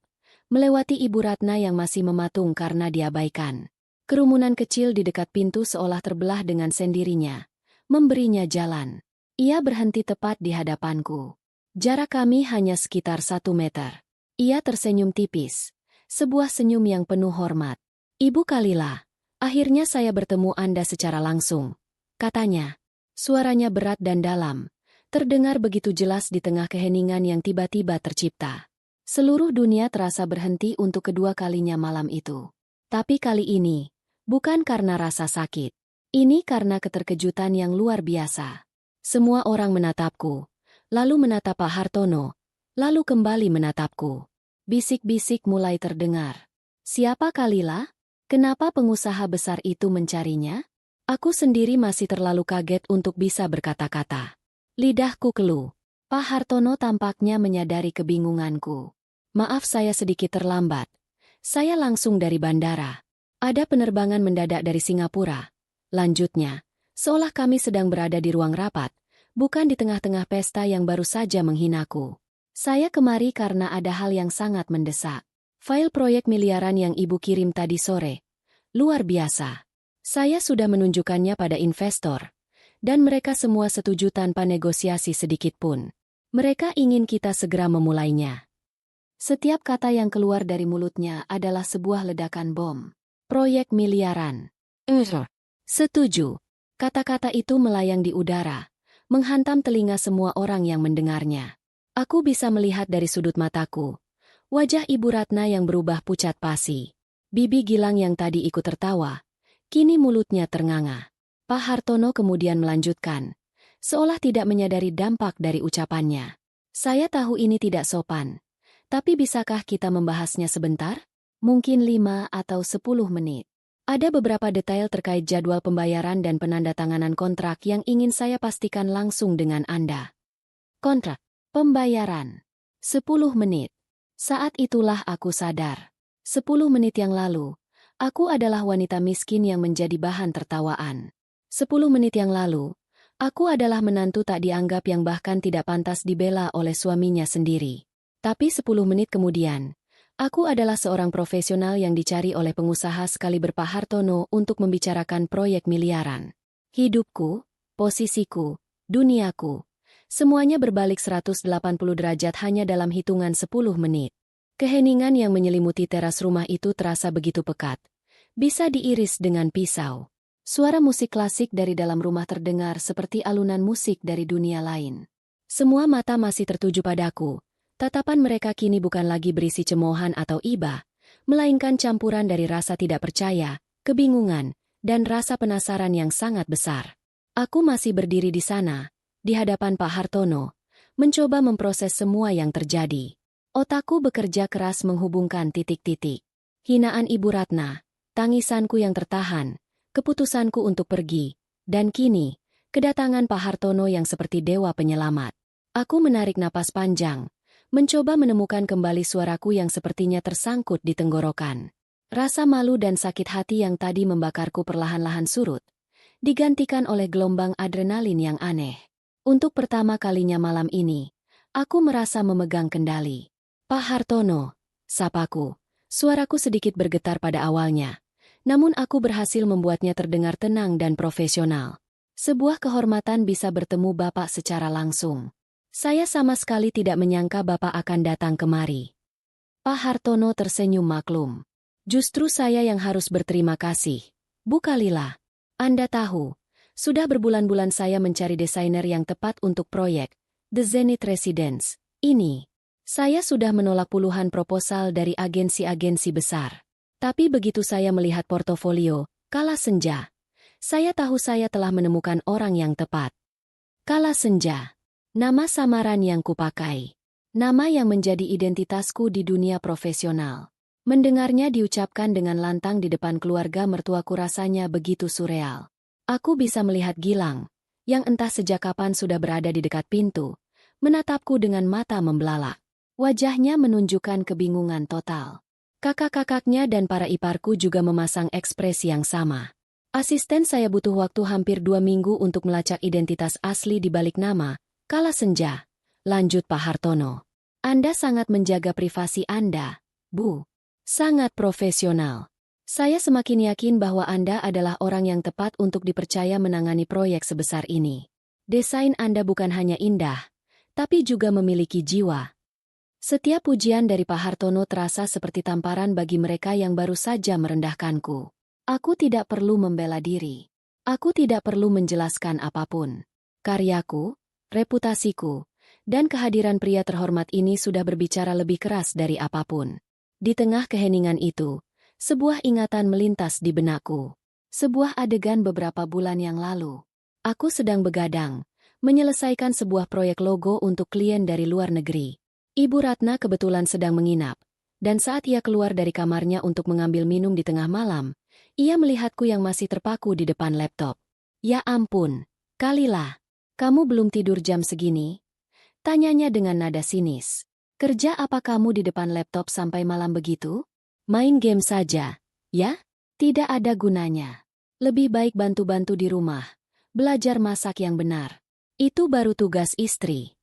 melewati Ibu Ratna yang masih mematung karena diabaikan. Kerumunan kecil di dekat pintu seolah terbelah dengan sendirinya, memberinya jalan. Ia berhenti tepat di hadapanku. Jarak kami hanya sekitar 1 meter. Ia tersenyum tipis, sebuah senyum yang penuh hormat. "Ibu Kalila, akhirnya saya bertemu Anda secara langsung," katanya. Suaranya berat dan dalam, terdengar begitu jelas di tengah keheningan yang tiba-tiba tercipta. Seluruh dunia terasa berhenti untuk kedua kalinya malam itu. Tapi kali ini, bukan karena rasa sakit. Ini karena keterkejutan yang luar biasa. Semua orang menatapku, lalu menatap Pak Hartono, lalu kembali menatapku. Bisik-bisik mulai terdengar. "Siapa Kalila? Kenapa pengusaha besar itu mencarinya?" Aku sendiri masih terlalu kaget untuk bisa berkata-kata. Lidahku keluh. Pak Hartono tampaknya menyadari kebingunganku. "Maaf saya sedikit terlambat. Saya langsung dari bandara. Ada penerbangan mendadak dari Singapura." Lanjutnya, seolah kami sedang berada di ruang rapat, bukan di tengah-tengah pesta yang baru saja menghinaku. "Saya kemari karena ada hal yang sangat mendesak. File proyek miliaran yang Ibu kirim tadi sore. Luar biasa. Saya sudah menunjukkannya pada investor, dan mereka semua setuju tanpa negosiasi sedikit pun. Mereka ingin kita segera memulainya." Setiap kata yang keluar dari mulutnya adalah sebuah ledakan bom. Proyek miliaran. Setuju. Kata-kata itu melayang di udara, menghantam telinga semua orang yang mendengarnya. Aku bisa melihat dari sudut mataku. Wajah Ibu Ratna yang berubah pucat pasi. Bibi Gilang yang tadi ikut tertawa, kini mulutnya ternganga. Pak Hartono kemudian melanjutkan, seolah tidak menyadari dampak dari ucapannya. Saya tahu ini tidak sopan, tapi bisakah kita membahasnya sebentar? Mungkin 5 atau 10 menit. Ada beberapa detail terkait jadwal pembayaran dan penandatanganan kontrak yang ingin saya pastikan langsung dengan Anda. Kontrak. Pembayaran. 10 menit. Saat itulah aku sadar. 10 menit yang lalu, aku adalah wanita miskin yang menjadi bahan tertawaan. 10 menit yang lalu, aku adalah menantu tak dianggap yang bahkan tidak pantas dibela oleh suaminya sendiri. Tapi 10 menit kemudian, aku adalah seorang profesional yang dicari oleh pengusaha sekaliber Pak Hartono untuk membicarakan proyek miliaran. Hidupku, posisiku, duniaku, semuanya berbalik 180 derajat hanya dalam hitungan 10 menit. Keheningan yang menyelimuti teras rumah itu terasa begitu pekat. Bisa diiris dengan pisau. Suara musik klasik dari dalam rumah terdengar seperti alunan musik dari dunia lain. Semua mata masih tertuju padaku. Tatapan mereka kini bukan lagi berisi cemoohan atau iba, melainkan campuran dari rasa tidak percaya, kebingungan, dan rasa penasaran yang sangat besar. Aku masih berdiri di sana, di hadapan Pak Hartono, mencoba memproses semua yang terjadi. Otakku bekerja keras menghubungkan titik-titik. Hinaan Ibu Ratna, tangisanku yang tertahan, keputusanku untuk pergi, dan kini, kedatangan Pak Hartono yang seperti dewa penyelamat. Aku menarik napas panjang, mencoba menemukan kembali suaraku yang sepertinya tersangkut di tenggorokan. Rasa malu dan sakit hati yang tadi membakarku perlahan-lahan surut, digantikan oleh gelombang adrenalin yang aneh. Untuk pertama kalinya malam ini, aku merasa memegang kendali. Pak Hartono, sapaku. Suaraku sedikit bergetar pada awalnya, namun aku berhasil membuatnya terdengar tenang dan profesional. Sebuah kehormatan bisa bertemu Bapak secara langsung. Saya sama sekali tidak menyangka Bapak akan datang kemari. Pak Hartono tersenyum maklum. Justru saya yang harus berterima kasih. Bu Kalila, Anda tahu, sudah berbulan-bulan saya mencari desainer yang tepat untuk proyek The Zenith Residence ini. Saya sudah menolak puluhan proposal dari agensi-agensi besar. Tapi begitu saya melihat portofolio Kala Senja, saya tahu saya telah menemukan orang yang tepat. Kala Senja, nama samaran yang kupakai. Nama yang menjadi identitasku di dunia profesional. Mendengarnya diucapkan dengan lantang di depan keluarga mertuaku rasanya begitu surreal. Aku bisa melihat Gilang, yang entah sejak kapan sudah berada di dekat pintu, menatapku dengan mata membelalak. Wajahnya menunjukkan kebingungan total. Kakak-kakaknya dan para iparku juga memasang ekspresi yang sama. Asisten saya butuh waktu hampir 2 minggu untuk melacak identitas asli di balik nama Kala Senja. Lanjut Pak Hartono. Anda sangat menjaga privasi Anda, Bu. Sangat profesional. Saya semakin yakin bahwa Anda adalah orang yang tepat untuk dipercaya menangani proyek sebesar ini. Desain Anda bukan hanya indah, tapi juga memiliki jiwa. Setiap pujian dari Pak Hartono terasa seperti tamparan bagi mereka yang baru saja merendahkanku. Aku tidak perlu membela diri. Aku tidak perlu menjelaskan apapun. Karyaku, reputasiku, dan kehadiran pria terhormat ini sudah berbicara lebih keras dari apapun. Di tengah keheningan itu, sebuah ingatan melintas di benakku. Sebuah adegan beberapa bulan yang lalu. Aku sedang begadang, menyelesaikan sebuah proyek logo untuk klien dari luar negeri. Ibu Ratna kebetulan sedang menginap, dan saat ia keluar dari kamarnya untuk mengambil minum di tengah malam, ia melihatku yang masih terpaku di depan laptop. Ya ampun, Kalila, kamu belum tidur jam segini? Tanyanya dengan nada sinis. Kerja apa kamu di depan laptop sampai malam begitu? Main game saja, ya? Tidak ada gunanya. Lebih baik bantu-bantu di rumah, belajar masak yang benar. Itu baru tugas istri.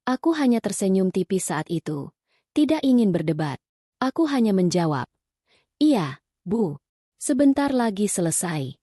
Aku hanya tersenyum tipis saat itu. Tidak ingin berdebat. Aku hanya menjawab. Iya, Bu. Sebentar lagi selesai.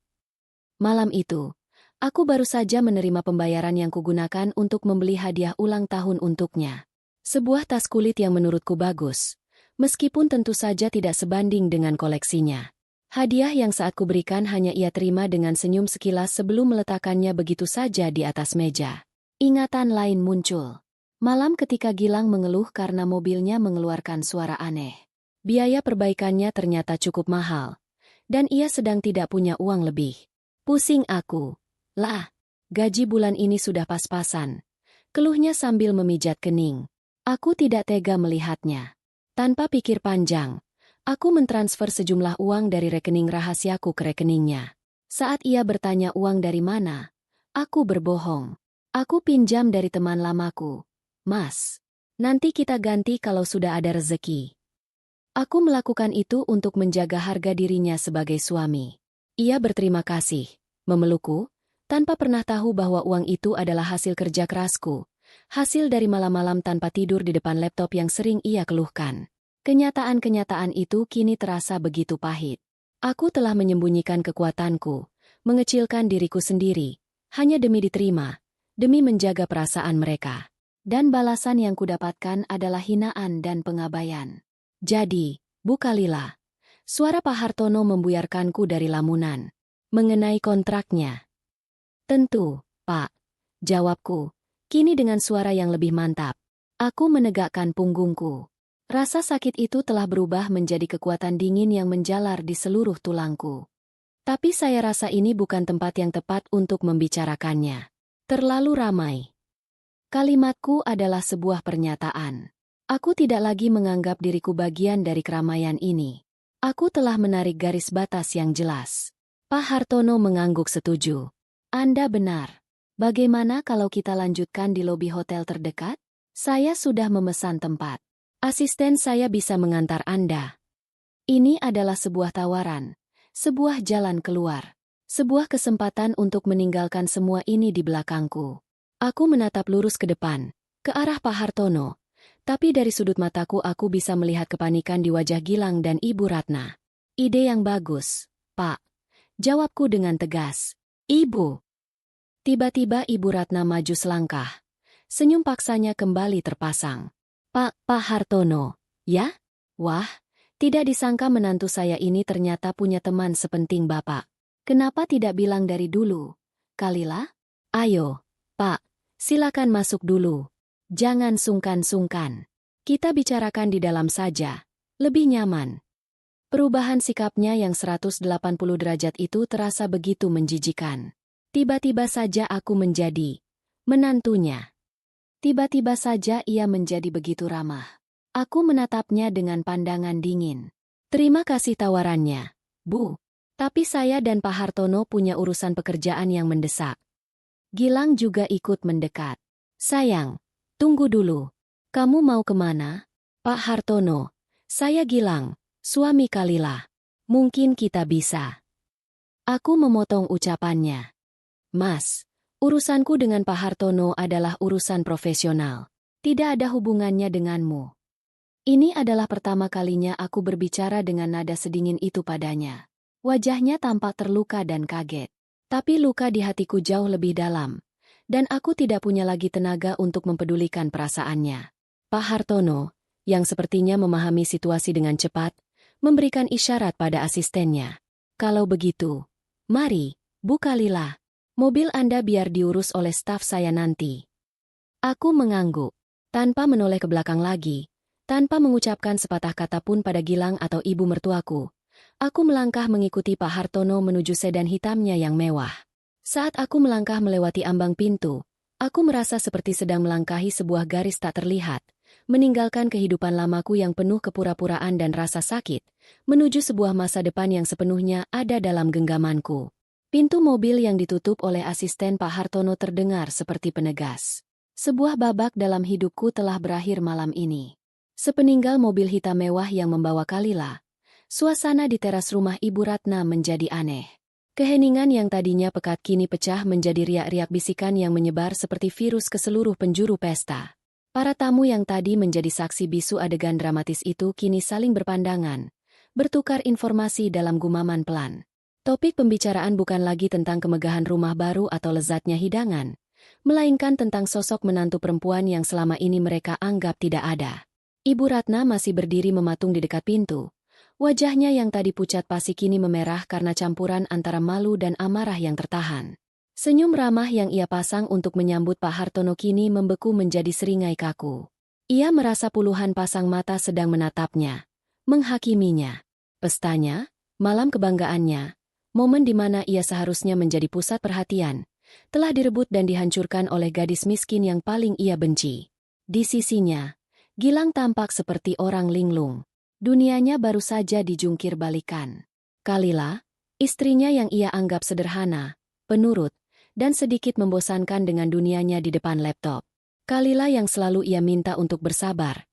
Malam itu, aku baru saja menerima pembayaran yang kugunakan untuk membeli hadiah ulang tahun untuknya. Sebuah tas kulit yang menurutku bagus, meskipun tentu saja tidak sebanding dengan koleksinya. Hadiah yang saat kuberikan hanya ia terima dengan senyum sekilas sebelum meletakkannya begitu saja di atas meja. Ingatan lain muncul. Malam ketika Gilang mengeluh karena mobilnya mengeluarkan suara aneh. Biaya perbaikannya ternyata cukup mahal, dan ia sedang tidak punya uang lebih. Pusing aku. Lah, gaji bulan ini sudah pas-pasan. Keluhnya sambil memijat kening. Aku tidak tega melihatnya. Tanpa pikir panjang, aku mentransfer sejumlah uang dari rekening rahasiaku ke rekeningnya. Saat ia bertanya uang dari mana, aku berbohong. Aku pinjam dari teman lamaku. Mas, nanti kita ganti kalau sudah ada rezeki. Aku melakukan itu untuk menjaga harga dirinya sebagai suami. Ia berterima kasih, memelukku, tanpa pernah tahu bahwa uang itu adalah hasil kerja kerasku, hasil dari malam-malam tanpa tidur di depan laptop yang sering ia keluhkan. Kenyataan-kenyataan itu kini terasa begitu pahit. Aku telah menyembunyikan kekuatanku, mengecilkan diriku sendiri, hanya demi diterima, demi menjaga perasaan mereka. Dan balasan yang kudapatkan adalah hinaan dan pengabaian. Jadi, Bu Kalila, suara Pak Hartono membuyarkanku dari lamunan. Mengenai kontraknya. Tentu, Pak. Jawabku, kini dengan suara yang lebih mantap. Aku menegakkan punggungku. Rasa sakit itu telah berubah menjadi kekuatan dingin yang menjalar di seluruh tulangku. Tapi saya rasa ini bukan tempat yang tepat untuk membicarakannya. Terlalu ramai. Kalimatku adalah sebuah pernyataan. Aku tidak lagi menganggap diriku bagian dari keramaian ini. Aku telah menarik garis batas yang jelas. Pak Hartono mengangguk setuju. Anda benar. Bagaimana kalau kita lanjutkan di lobi hotel terdekat? Saya sudah memesan tempat. Asisten saya bisa mengantar Anda. Ini adalah sebuah tawaran, sebuah jalan keluar, sebuah kesempatan untuk meninggalkan semua ini di belakangku. Aku menatap lurus ke depan, ke arah Pak Hartono, tapi dari sudut mataku aku bisa melihat kepanikan di wajah Gilang dan Ibu Ratna. Ide yang bagus, Pak. Jawabku dengan tegas. Ibu. Tiba-tiba Ibu Ratna maju selangkah. Senyum paksanya kembali terpasang. Pak Hartono, ya? Wah, tidak disangka menantu saya ini ternyata punya teman sepenting Bapak. Kenapa tidak bilang dari dulu? Kalila? Ayo, Pak, silakan masuk dulu. Jangan sungkan-sungkan. Kita bicarakan di dalam saja. Lebih nyaman. Perubahan sikapnya yang 180 derajat itu terasa begitu menjijikan. Tiba-tiba saja aku menjadi menantunya. Tiba-tiba saja ia menjadi begitu ramah. Aku menatapnya dengan pandangan dingin. Terima kasih tawarannya, Bu. Tapi saya dan Pak Hartono punya urusan pekerjaan yang mendesak. Gilang juga ikut mendekat. Sayang, tunggu dulu. Kamu mau kemana? Pak Hartono, saya Gilang, suami Kalila. Mungkin kita bisa. Aku memotong ucapannya. Mas, urusanku dengan Pak Hartono adalah urusan profesional. Tidak ada hubungannya denganmu. Ini adalah pertama kalinya aku berbicara dengan nada sedingin itu padanya. Wajahnya tampak terluka dan kaget. Tapi luka di hatiku jauh lebih dalam. Dan aku tidak punya lagi tenaga untuk mempedulikan perasaannya. Pak Hartono, yang sepertinya memahami situasi dengan cepat, memberikan isyarat pada asistennya. Kalau begitu, mari, Bu Kalila. Mobil Anda biar diurus oleh staf saya nanti. Aku mengangguk, tanpa menoleh ke belakang lagi, tanpa mengucapkan sepatah kata pun pada Gilang atau ibu mertuaku. Aku melangkah mengikuti Pak Hartono menuju sedan hitamnya yang mewah. Saat aku melangkah melewati ambang pintu, aku merasa seperti sedang melangkahi sebuah garis tak terlihat, meninggalkan kehidupan lamaku yang penuh kepura-puraan dan rasa sakit, menuju sebuah masa depan yang sepenuhnya ada dalam genggamanku. Pintu mobil yang ditutup oleh asisten Pak Hartono terdengar seperti penegas. Sebuah babak dalam hidupku telah berakhir malam ini. Sepeninggal mobil hitam mewah yang membawa Kalila, suasana di teras rumah Ibu Ratna menjadi aneh. Keheningan yang tadinya pekat kini pecah menjadi riak-riak bisikan yang menyebar seperti virus ke seluruh penjuru pesta. Para tamu yang tadi menjadi saksi bisu adegan dramatis itu kini saling berpandangan, bertukar informasi dalam gumaman pelan. Topik pembicaraan bukan lagi tentang kemegahan rumah baru atau lezatnya hidangan, melainkan tentang sosok menantu perempuan yang selama ini mereka anggap tidak ada. Ibu Ratna masih berdiri mematung di dekat pintu. Wajahnya yang tadi pucat pasi kini memerah karena campuran antara malu dan amarah yang tertahan. Senyum ramah yang ia pasang untuk menyambut Pak Hartono kini membeku menjadi seringai kaku. Ia merasa puluhan pasang mata sedang menatapnya, menghakiminya. Pestanya, malam kebanggaannya, Momen di mana ia seharusnya menjadi pusat perhatian, telah direbut dan dihancurkan oleh gadis miskin yang paling ia benci. Di sisinya, Gilang tampak seperti orang linglung. Dunianya baru saja dijungkir balikan. Kalila, istrinya yang ia anggap sederhana, penurut, dan sedikit membosankan dengan dunianya di depan laptop. Kalila yang selalu ia minta untuk bersabar,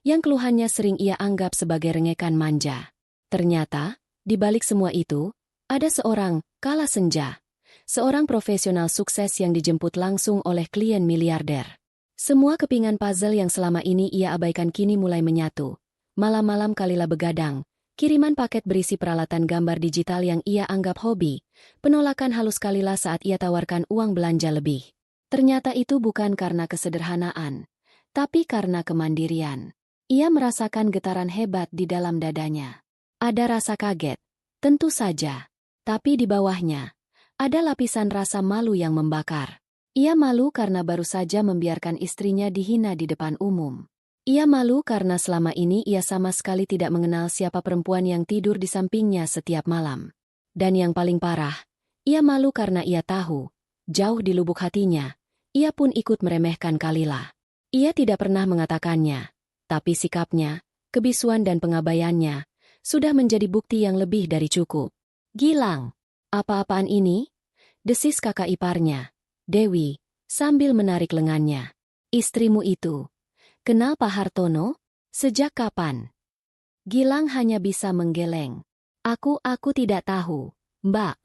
yang keluhannya sering ia anggap sebagai rengekan manja. Ternyata, di balik semua itu, ada seorang Kala Senja, seorang profesional sukses yang dijemput langsung oleh klien miliarder. Semua kepingan puzzle yang selama ini ia abaikan kini mulai menyatu. Malam-malam Kalila begadang, kiriman paket berisi peralatan gambar digital yang ia anggap hobi, penolakan halus Kalila saat ia tawarkan uang belanja lebih. Ternyata itu bukan karena kesederhanaan, tapi karena kemandirian. Ia merasakan getaran hebat di dalam dadanya. Ada rasa kaget, tentu saja. Tapi di bawahnya, ada lapisan rasa malu yang membakar. Ia malu karena baru saja membiarkan istrinya dihina di depan umum. Ia malu karena selama ini ia sama sekali tidak mengenal siapa perempuan yang tidur di sampingnya setiap malam. Dan yang paling parah, ia malu karena ia tahu, jauh di lubuk hatinya, ia pun ikut meremehkan Kalila. Ia tidak pernah mengatakannya, tapi sikapnya, kebisuan dan pengabaiannya, sudah menjadi bukti yang lebih dari cukup. Gilang, apa-apaan ini? Desis kakak iparnya, Dewi, sambil menarik lengannya. Istrimu itu, kenal Pak Hartono? Sejak kapan? Gilang hanya bisa menggeleng. Aku tidak tahu, Mbak.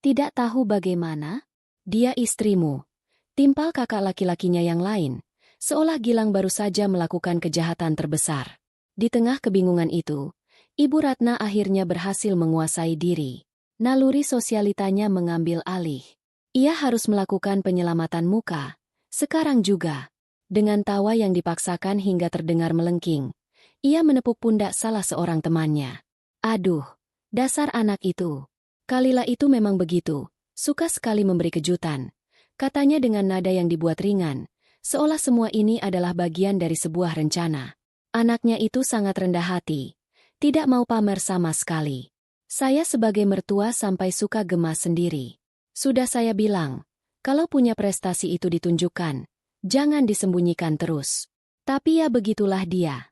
Tidak tahu bagaimana? Dia istrimu. Timpal kakak laki-lakinya yang lain, seolah Gilang baru saja melakukan kejahatan terbesar. Di tengah kebingungan itu, Ibu Ratna akhirnya berhasil menguasai diri. Naluri sosialitanya mengambil alih. Ia harus melakukan penyelamatan muka. Sekarang juga. Dengan tawa yang dipaksakan hingga terdengar melengking, ia menepuk pundak salah seorang temannya. Aduh, dasar anak itu. Kalila itu memang begitu, suka sekali memberi kejutan. Katanya dengan nada yang dibuat ringan, seolah semua ini adalah bagian dari sebuah rencana. Anaknya itu sangat rendah hati, tidak mau pamer sama sekali. Saya sebagai mertua sampai suka gemas sendiri. Sudah saya bilang, kalau punya prestasi itu ditunjukkan, jangan disembunyikan terus. Tapi ya begitulah dia.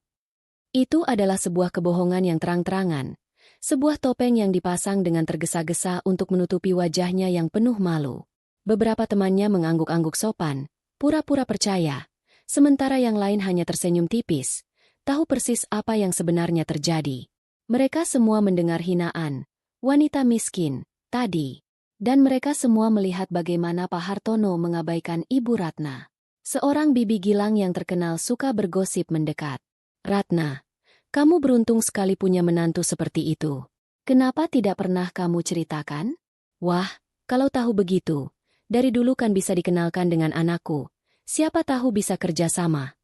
Itu adalah sebuah kebohongan yang terang-terangan, sebuah topeng yang dipasang dengan tergesa-gesa untuk menutupi wajahnya yang penuh malu. Beberapa temannya mengangguk-angguk sopan, pura-pura percaya, sementara yang lain hanya tersenyum tipis, tahu persis apa yang sebenarnya terjadi. Mereka semua mendengar hinaan, wanita miskin, tadi. Dan mereka semua melihat bagaimana Pak Hartono mengabaikan Ibu Ratna. Seorang bibi Gilang yang terkenal suka bergosip mendekat. Ratna, kamu beruntung sekali punya menantu seperti itu. Kenapa tidak pernah kamu ceritakan? Wah, kalau tahu begitu, dari dulu kan bisa dikenalkan dengan anakku. Siapa tahu bisa kerja sama.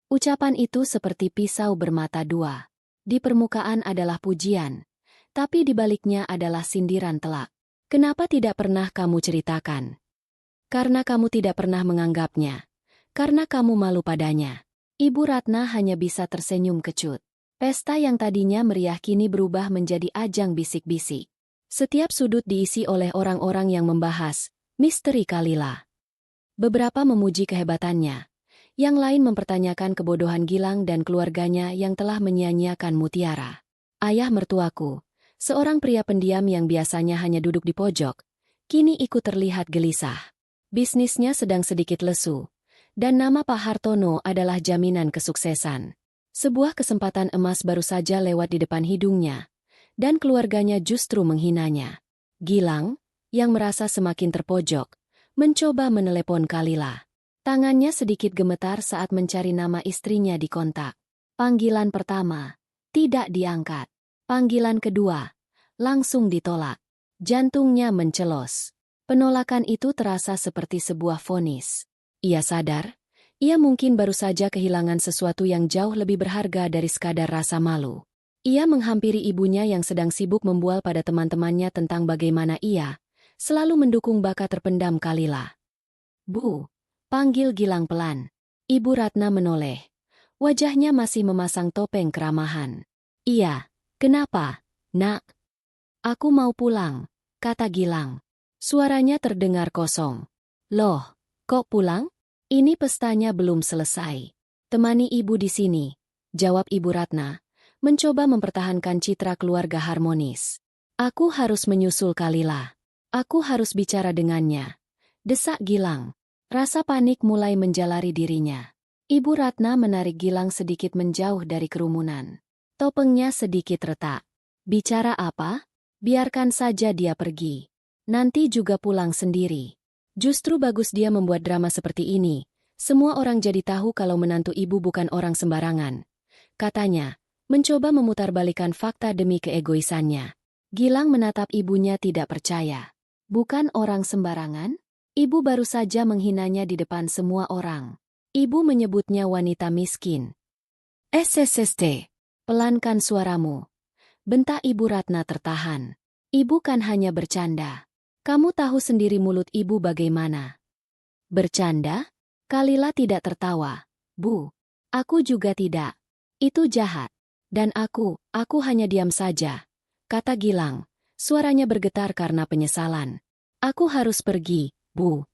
Ucapan itu seperti pisau bermata dua. Di permukaan adalah pujian, tapi di baliknya adalah sindiran telak. Kenapa tidak pernah kamu ceritakan? Karena kamu tidak pernah menganggapnya. Karena kamu malu padanya. Ibu Ratna hanya bisa tersenyum kecut. Pesta yang tadinya meriah kini berubah menjadi ajang bisik-bisik. Setiap sudut diisi oleh orang-orang yang membahas misteri Kalila. Beberapa memuji kehebatannya. Yang lain mempertanyakan kebodohan Gilang dan keluarganya yang telah menyia-nyiakan Mutiara. Ayah mertuaku, seorang pria pendiam yang biasanya hanya duduk di pojok, kini ikut terlihat gelisah. Bisnisnya sedang sedikit lesu, dan nama Pak Hartono adalah jaminan kesuksesan. Sebuah kesempatan emas baru saja lewat di depan hidungnya, dan keluarganya justru menghinanya. Gilang, yang merasa semakin terpojok, mencoba menelepon Kalila. Tangannya sedikit gemetar saat mencari nama istrinya di kontak. Panggilan pertama, tidak diangkat. Panggilan kedua, langsung ditolak. Jantungnya mencelos. Penolakan itu terasa seperti sebuah vonis. Ia sadar, ia mungkin baru saja kehilangan sesuatu yang jauh lebih berharga dari sekadar rasa malu. Ia menghampiri ibunya yang sedang sibuk membual pada teman-temannya tentang bagaimana ia selalu mendukung bakat terpendam Kalila. Bu, panggil Gilang pelan. Ibu Ratna menoleh. Wajahnya masih memasang topeng keramahan. Iya, kenapa, nak? Aku mau pulang. kata Gilang. Suaranya terdengar kosong. Loh, kok pulang? Ini pestanya belum selesai. Temani ibu di sini, jawab Ibu Ratna, mencoba mempertahankan citra keluarga harmonis. Aku harus menyusul Kalila. Aku harus bicara dengannya. Desak Gilang. Rasa panik mulai menjalari dirinya. Ibu Ratna menarik Gilang sedikit menjauh dari kerumunan. Topengnya sedikit retak. Bicara apa? Biarkan saja dia pergi. Nanti juga pulang sendiri. Justru bagus dia membuat drama seperti ini. Semua orang jadi tahu kalau menantu ibu bukan orang sembarangan. Katanya, mencoba memutarbalikkan fakta demi keegoisannya. Gilang menatap ibunya tidak percaya. Bukan orang sembarangan? Ibu baru saja menghinanya di depan semua orang. Ibu menyebutnya wanita miskin. SSST. Pelankan suaramu. Bentak Ibu Ratna tertahan. Ibu kan hanya bercanda. Kamu tahu sendiri mulut ibu bagaimana. Bercanda? Kalila tidak tertawa. Bu, aku juga tidak. Itu jahat. Dan aku hanya diam saja. Kata Gilang, suaranya bergetar karena penyesalan. Aku harus pergi, Bu.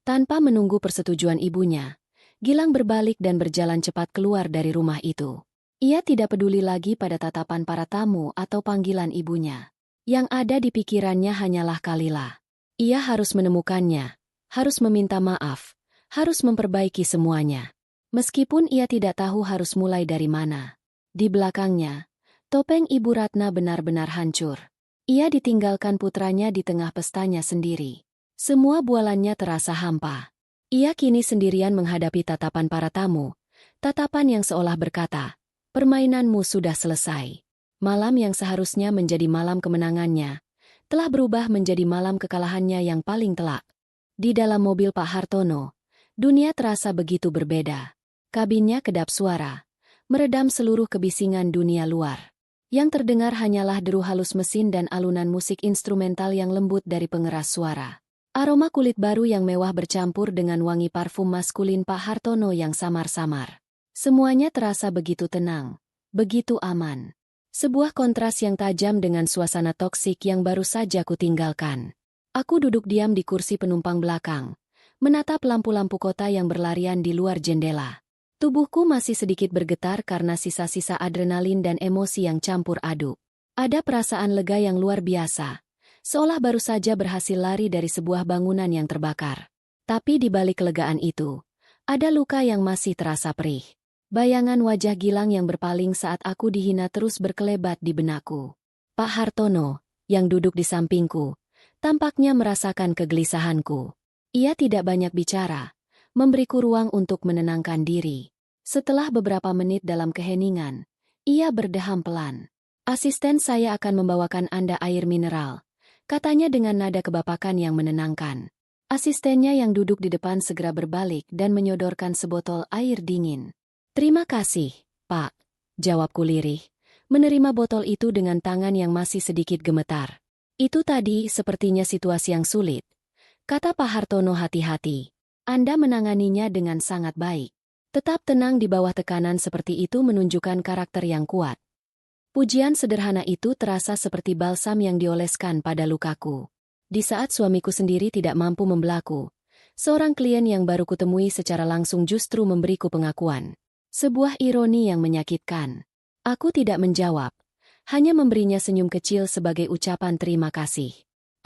Tanpa menunggu persetujuan ibunya, Gilang berbalik dan berjalan cepat keluar dari rumah itu. Ia tidak peduli lagi pada tatapan para tamu atau panggilan ibunya. Yang ada di pikirannya hanyalah Kalila. Ia harus menemukannya, harus meminta maaf, harus memperbaiki semuanya. Meskipun ia tidak tahu harus mulai dari mana. Di belakangnya, topeng Ibu Ratna benar-benar hancur. Ia ditinggalkan putranya di tengah pestanya sendiri. Semua bualannya terasa hampa. Ia kini sendirian menghadapi tatapan para tamu, tatapan yang seolah berkata, permainanmu sudah selesai. Malam yang seharusnya menjadi malam kemenangannya, telah berubah menjadi malam kekalahannya yang paling telak. Di dalam mobil Pak Hartono, dunia terasa begitu berbeda. Kabinnya kedap suara, meredam seluruh kebisingan dunia luar. Yang terdengar hanyalah deru halus mesin dan alunan musik instrumental yang lembut dari pengeras suara. Aroma kulit baru yang mewah bercampur dengan wangi parfum maskulin Pak Hartono yang samar-samar. Semuanya terasa begitu tenang, begitu aman. Sebuah kontras yang tajam dengan suasana toksik yang baru saja kutinggalkan. Aku duduk diam di kursi penumpang belakang, menatap lampu-lampu kota yang berlarian di luar jendela. Tubuhku masih sedikit bergetar karena sisa-sisa adrenalin dan emosi yang campur aduk. Ada perasaan lega yang luar biasa, seolah baru saja berhasil lari dari sebuah bangunan yang terbakar. Tapi di balik kelegaan itu, ada luka yang masih terasa perih. Bayangan wajah Gilang yang berpaling saat aku dihina terus berkelebat di benakku. Pak Hartono, yang duduk di sampingku, tampaknya merasakan kegelisahanku. Ia tidak banyak bicara, memberiku ruang untuk menenangkan diri. Setelah beberapa menit dalam keheningan, ia berdeham pelan. Asisten saya akan membawakan Anda air mineral, katanya dengan nada kebapakan yang menenangkan. Asistennya yang duduk di depan segera berbalik dan menyodorkan sebotol air dingin. Terima kasih, Pak, jawabku lirih, menerima botol itu dengan tangan yang masih sedikit gemetar. Itu tadi sepertinya situasi yang sulit, kata Pak Hartono hati-hati. Anda menanganinya dengan sangat baik. Tetap tenang di bawah tekanan seperti itu menunjukkan karakter yang kuat. Pujian sederhana itu terasa seperti balsam yang dioleskan pada lukaku. Di saat suamiku sendiri tidak mampu membelaku, seorang klien yang baru kutemui secara langsung justru memberiku pengakuan. Sebuah ironi yang menyakitkan. Aku tidak menjawab, hanya memberinya senyum kecil sebagai ucapan terima kasih.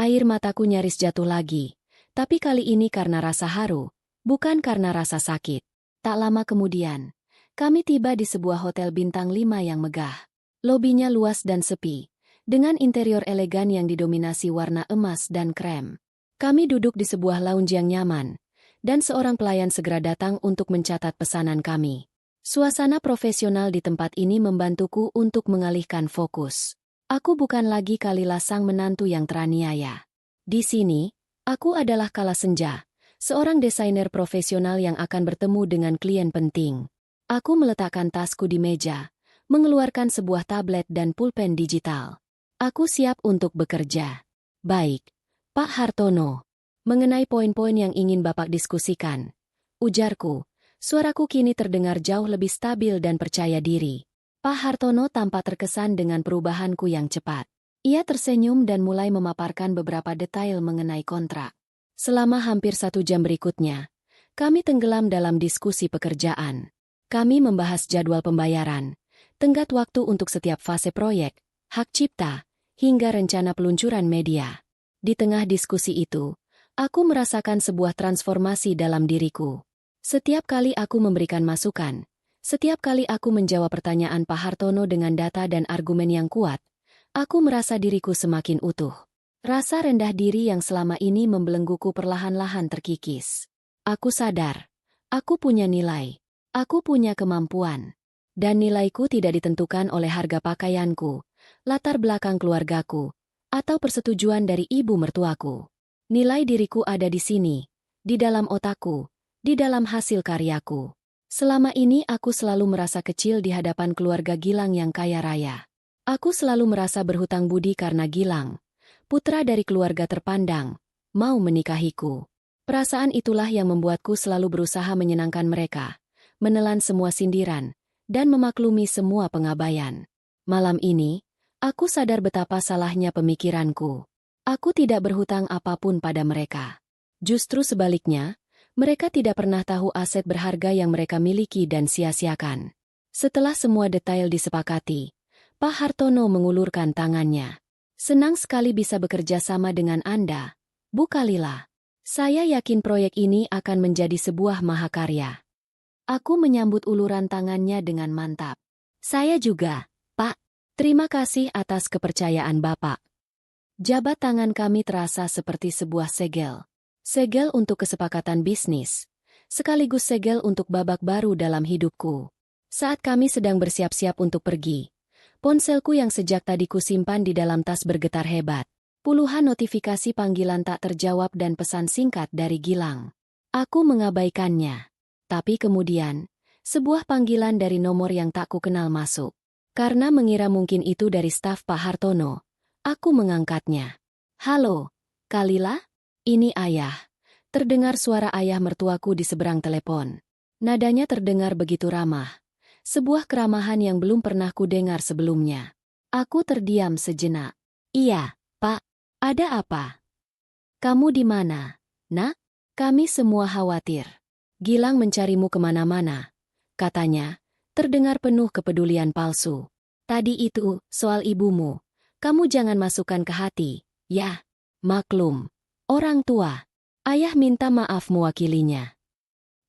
Air mataku nyaris jatuh lagi, tapi kali ini karena rasa haru, bukan karena rasa sakit. Tak lama kemudian, kami tiba di sebuah hotel bintang 5 yang megah. Lobinya luas dan sepi, dengan interior elegan yang didominasi warna emas dan krem. Kami duduk di sebuah lounge yang nyaman, dan seorang pelayan segera datang untuk mencatat pesanan kami. Suasana profesional di tempat ini membantuku untuk mengalihkan fokus. Aku bukan lagi Kalila sang menantu yang teraniaya. Di sini, aku adalah Kala Senja, seorang desainer profesional yang akan bertemu dengan klien penting. Aku meletakkan tasku di meja, mengeluarkan sebuah tablet dan pulpen digital. Aku siap untuk bekerja. Baik, Pak Hartono. Mengenai poin-poin yang ingin Bapak diskusikan, ujarku. Suaraku kini terdengar jauh lebih stabil dan percaya diri. Pak Hartono tampak terkesan dengan perubahanku yang cepat. Ia tersenyum dan mulai memaparkan beberapa detail mengenai kontrak. Selama hampir 1 jam berikutnya, kami tenggelam dalam diskusi pekerjaan. Kami membahas jadwal pembayaran, tenggat waktu untuk setiap fase proyek, hak cipta, hingga rencana peluncuran media. Di tengah diskusi itu, aku merasakan sebuah transformasi dalam diriku. Setiap kali aku memberikan masukan, setiap kali aku menjawab pertanyaan Pak Hartono dengan data dan argumen yang kuat, aku merasa diriku semakin utuh. Rasa rendah diri yang selama ini membelengguku perlahan-lahan terkikis. Aku sadar, aku punya nilai, aku punya kemampuan, dan nilaiku tidak ditentukan oleh harga pakaianku, latar belakang keluargaku, atau persetujuan dari ibu mertuaku. Nilai diriku ada di sini, di dalam otakku, di dalam hasil karyaku. Selama ini aku selalu merasa kecil di hadapan keluarga Gilang yang kaya raya. Aku selalu merasa berhutang budi karena Gilang, putra dari keluarga terpandang, mau menikahiku. Perasaan itulah yang membuatku selalu berusaha menyenangkan mereka, menelan semua sindiran, dan memaklumi semua pengabaian. Malam ini, aku sadar betapa salahnya pemikiranku. Aku tidak berhutang apapun pada mereka. Justru sebaliknya, mereka tidak pernah tahu aset berharga yang mereka miliki dan sia-siakan. Setelah semua detail disepakati, Pak Hartono mengulurkan tangannya. Senang sekali bisa bekerja sama dengan Anda, Bu Kalila. Saya yakin proyek ini akan menjadi sebuah mahakarya. Aku menyambut uluran tangannya dengan mantap. Saya juga, Pak. Terima kasih atas kepercayaan Bapak. Jabat tangan kami terasa seperti sebuah segel. Segel untuk kesepakatan bisnis, sekaligus segel untuk babak baru dalam hidupku. Saat kami sedang bersiap-siap untuk pergi, ponselku yang sejak tadi kusimpan di dalam tas bergetar hebat. Puluhan notifikasi panggilan tak terjawab dan pesan singkat dari Gilang. Aku mengabaikannya. Tapi kemudian, sebuah panggilan dari nomor yang tak kukenal masuk. Karena mengira mungkin itu dari staf Pak Hartono, aku mengangkatnya. Halo, Kalila? Ini ayah. Terdengar suara ayah mertuaku di seberang telepon. Nadanya terdengar begitu ramah. Sebuah keramahan yang belum pernah kudengar sebelumnya. Aku terdiam sejenak. Iya, Pak. Ada apa? Kamu di mana, Nak? Kami semua khawatir. Gilang mencarimu kemana-mana. Katanya, terdengar penuh kepedulian palsu. Tadi itu, soal ibumu. Kamu jangan masukkan ke hati, ya. Maklum. Orang tua. Ayah minta maaf mewakilinya.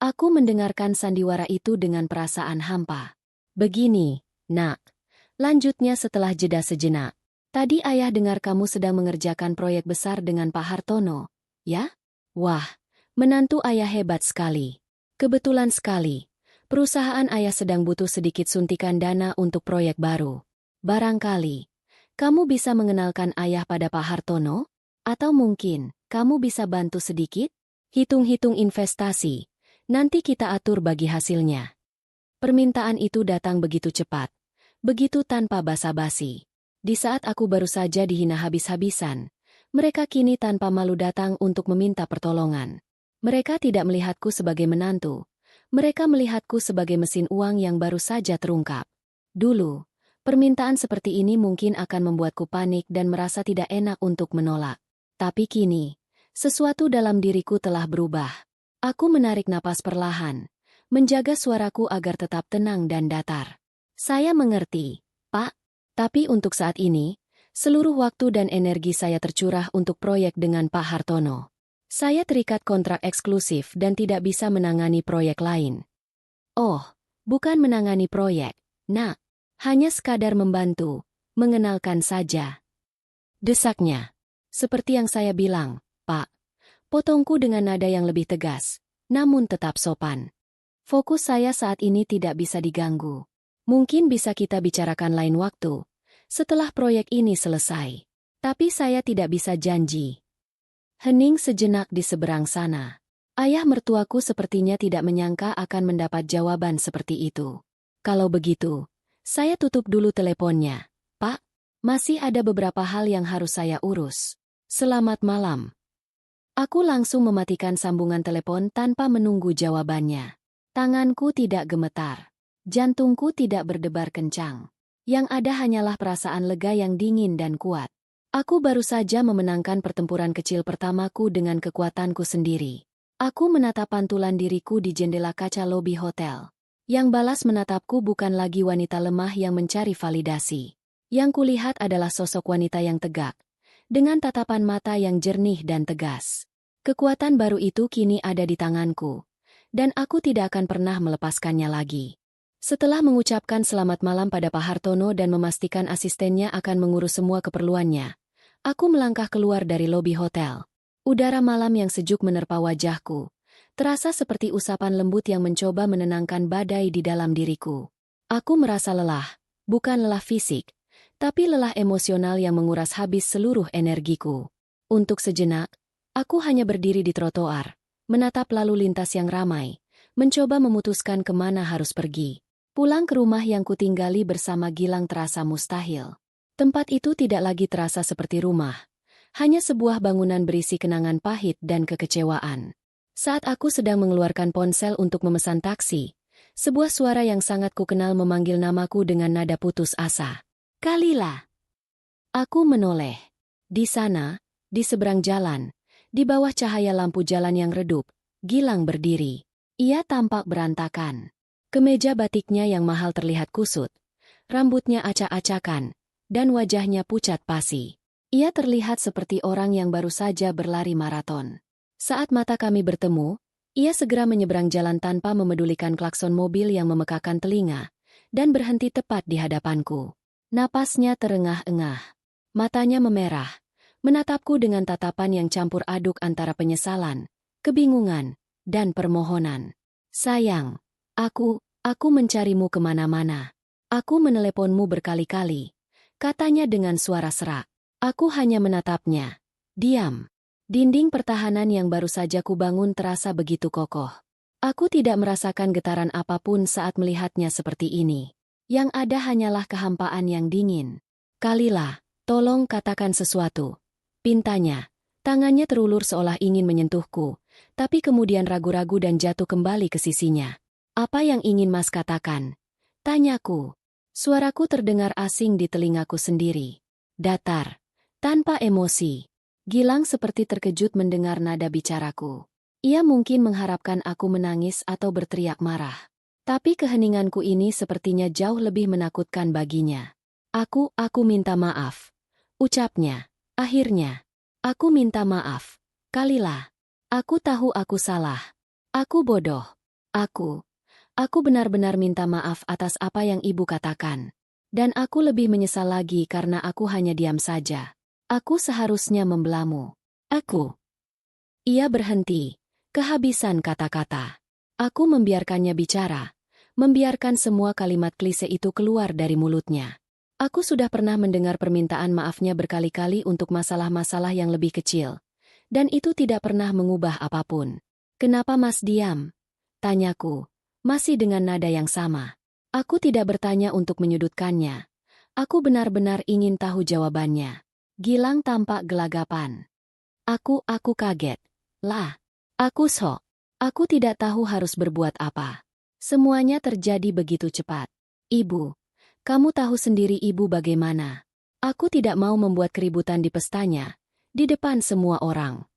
Aku mendengarkan sandiwara itu dengan perasaan hampa. Begini, Nak. Lanjutnya setelah jeda sejenak. Tadi ayah dengar kamu sedang mengerjakan proyek besar dengan Pak Hartono, ya? Wah, menantu ayah hebat sekali. Kebetulan sekali. Perusahaan ayah sedang butuh sedikit suntikan dana untuk proyek baru. Barangkali, kamu bisa mengenalkan ayah pada Pak Hartono? Atau mungkin, kamu bisa bantu sedikit? Hitung-hitung investasi. Nanti kita atur bagi hasilnya. Permintaan itu datang begitu cepat. Begitu tanpa basa-basi. Di saat aku baru saja dihina habis-habisan, mereka kini tanpa malu datang untuk meminta pertolongan. Mereka tidak melihatku sebagai menantu. Mereka melihatku sebagai mesin uang yang baru saja terungkap. Dulu, permintaan seperti ini mungkin akan membuatku panik dan merasa tidak enak untuk menolak. Tapi kini, sesuatu dalam diriku telah berubah. Aku menarik napas perlahan, menjaga suaraku agar tetap tenang dan datar. Saya mengerti, Pak. Tapi untuk saat ini, seluruh waktu dan energi saya tercurah untuk proyek dengan Pak Hartono. Saya terikat kontrak eksklusif dan tidak bisa menangani proyek lain. Oh, bukan menangani proyek, Nak. Hanya sekadar membantu, mengenalkan saja. Desaknya. Seperti yang saya bilang, Pak. Potongku dengan nada yang lebih tegas, namun tetap sopan. Fokus saya saat ini tidak bisa diganggu. Mungkin bisa kita bicarakan lain waktu, setelah proyek ini selesai. Tapi saya tidak bisa janji. Hening sejenak di seberang sana. Ayah mertuaku sepertinya tidak menyangka akan mendapat jawaban seperti itu. Kalau begitu, saya tutup dulu teleponnya. Pak, masih ada beberapa hal yang harus saya urus. Selamat malam. Aku langsung mematikan sambungan telepon tanpa menunggu jawabannya. Tanganku tidak gemetar. Jantungku tidak berdebar kencang. Yang ada hanyalah perasaan lega yang dingin dan kuat. Aku baru saja memenangkan pertempuran kecil pertamaku dengan kekuatanku sendiri. Aku menatap pantulan diriku di jendela kaca lobi hotel. Yang balas menatapku bukan lagi wanita lemah yang mencari validasi. Yang kulihat adalah sosok wanita yang tegak, dengan tatapan mata yang jernih dan tegas. Kekuatan baru itu kini ada di tanganku, dan aku tidak akan pernah melepaskannya lagi. Setelah mengucapkan selamat malam pada Pak Hartono dan memastikan asistennya akan mengurus semua keperluannya, aku melangkah keluar dari lobi hotel. Udara malam yang sejuk menerpa wajahku, terasa seperti usapan lembut yang mencoba menenangkan badai di dalam diriku. Aku merasa lelah, bukan lelah fisik, tapi lelah emosional yang menguras habis seluruh energiku. Untuk sejenak, aku hanya berdiri di trotoar, menatap lalu lintas yang ramai, mencoba memutuskan kemana harus pergi. Pulang ke rumah yang kutinggali bersama Gilang terasa mustahil. Tempat itu tidak lagi terasa seperti rumah, hanya sebuah bangunan berisi kenangan pahit dan kekecewaan. Saat aku sedang mengeluarkan ponsel untuk memesan taksi, sebuah suara yang sangat kukenal memanggil namaku dengan nada putus asa. Kalila. Aku menoleh. Di sana, di seberang jalan, di bawah cahaya lampu jalan yang redup, Gilang berdiri. Ia tampak berantakan. Kemeja batiknya yang mahal terlihat kusut, rambutnya acak-acakan, dan wajahnya pucat pasi. Ia terlihat seperti orang yang baru saja berlari maraton. Saat mata kami bertemu, ia segera menyeberang jalan tanpa memedulikan klakson mobil yang memekakan telinga, dan berhenti tepat di hadapanku. Napasnya terengah-engah. Matanya memerah, menatapku dengan tatapan yang campur aduk antara penyesalan, kebingungan, dan permohonan. Sayang, aku mencarimu kemana-mana. Aku meneleponmu berkali-kali, katanya dengan suara serak. Aku hanya menatapnya. Diam. Dinding pertahanan yang baru saja kubangun terasa begitu kokoh. Aku tidak merasakan getaran apapun saat melihatnya seperti ini. Yang ada hanyalah kehampaan yang dingin. Kalila, tolong katakan sesuatu. Pintanya. Tangannya terulur seolah ingin menyentuhku, tapi kemudian ragu-ragu dan jatuh kembali ke sisinya. Apa yang ingin Mas katakan? Tanyaku. Suaraku terdengar asing di telingaku sendiri. Datar. Tanpa emosi. Gilang seperti terkejut mendengar nada bicaraku. Ia mungkin mengharapkan aku menangis atau berteriak marah. Tapi keheninganku ini sepertinya jauh lebih menakutkan baginya. Aku minta maaf. Ucapnya. Akhirnya. Aku minta maaf. Kalila. Aku tahu aku salah. Aku bodoh. Aku benar-benar minta maaf atas apa yang ibu katakan. Dan aku lebih menyesal lagi karena aku hanya diam saja. Aku seharusnya membelamu. Ia berhenti. Kehabisan kata-kata. Aku membiarkannya bicara. Membiarkan semua kalimat klise itu keluar dari mulutnya. Aku sudah pernah mendengar permintaan maafnya berkali-kali untuk masalah-masalah yang lebih kecil. Dan itu tidak pernah mengubah apapun. Kenapa Mas diam? Tanyaku. Masih dengan nada yang sama. Aku tidak bertanya untuk menyudutkannya. Aku benar-benar ingin tahu jawabannya. Gilang tampak gelagapan. Aku kaget. Lah. Aku tidak tahu harus berbuat apa. Semuanya terjadi begitu cepat. Ibu. Kamu tahu sendiri ibu bagaimana. Aku tidak mau membuat keributan di pestanya, di depan semua orang.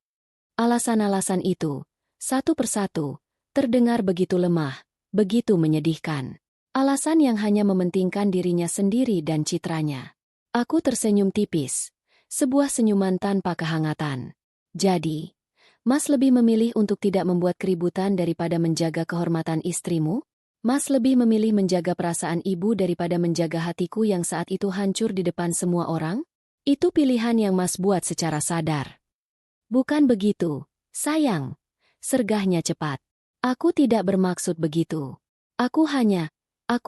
Alasan-alasan itu, satu persatu, terdengar begitu lemah, begitu menyedihkan. Alasan yang hanya mementingkan dirinya sendiri dan citranya. Aku tersenyum tipis, sebuah senyuman tanpa kehangatan. Jadi, Mas lebih memilih untuk tidak membuat keributan daripada menjaga kehormatan istrimu? Mas lebih memilih menjaga perasaan ibu daripada menjaga hatiku yang saat itu hancur di depan semua orang? Itu pilihan yang Mas buat secara sadar. Bukan begitu, sayang. Sergahnya cepat. Aku tidak bermaksud begitu. Aku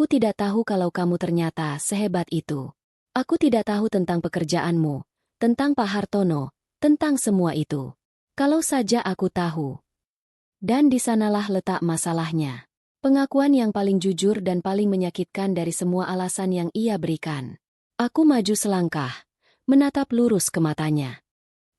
tidak tahu kalau kamu ternyata sehebat itu. Aku tidak tahu tentang pekerjaanmu, tentang Pak Hartono, tentang semua itu. Kalau saja aku tahu. Dan di sanalah letak masalahnya. Pengakuan yang paling jujur dan paling menyakitkan dari semua alasan yang ia berikan. Aku maju selangkah, menatap lurus ke matanya.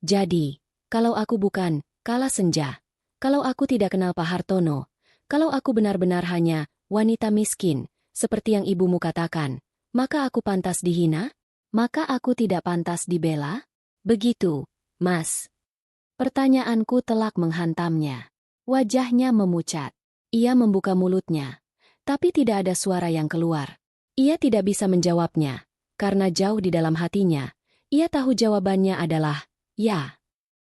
Jadi, kalau aku bukan Kala Senja, kalau aku tidak kenal Pak Hartono, kalau aku benar-benar hanya wanita miskin, seperti yang ibumu katakan, maka aku pantas dihina? Maka aku tidak pantas dibela? Begitu, Mas. Pertanyaanku telak menghantamnya. Wajahnya memucat. Ia membuka mulutnya, tapi tidak ada suara yang keluar. Ia tidak bisa menjawabnya, karena jauh di dalam hatinya, ia tahu jawabannya adalah, ya.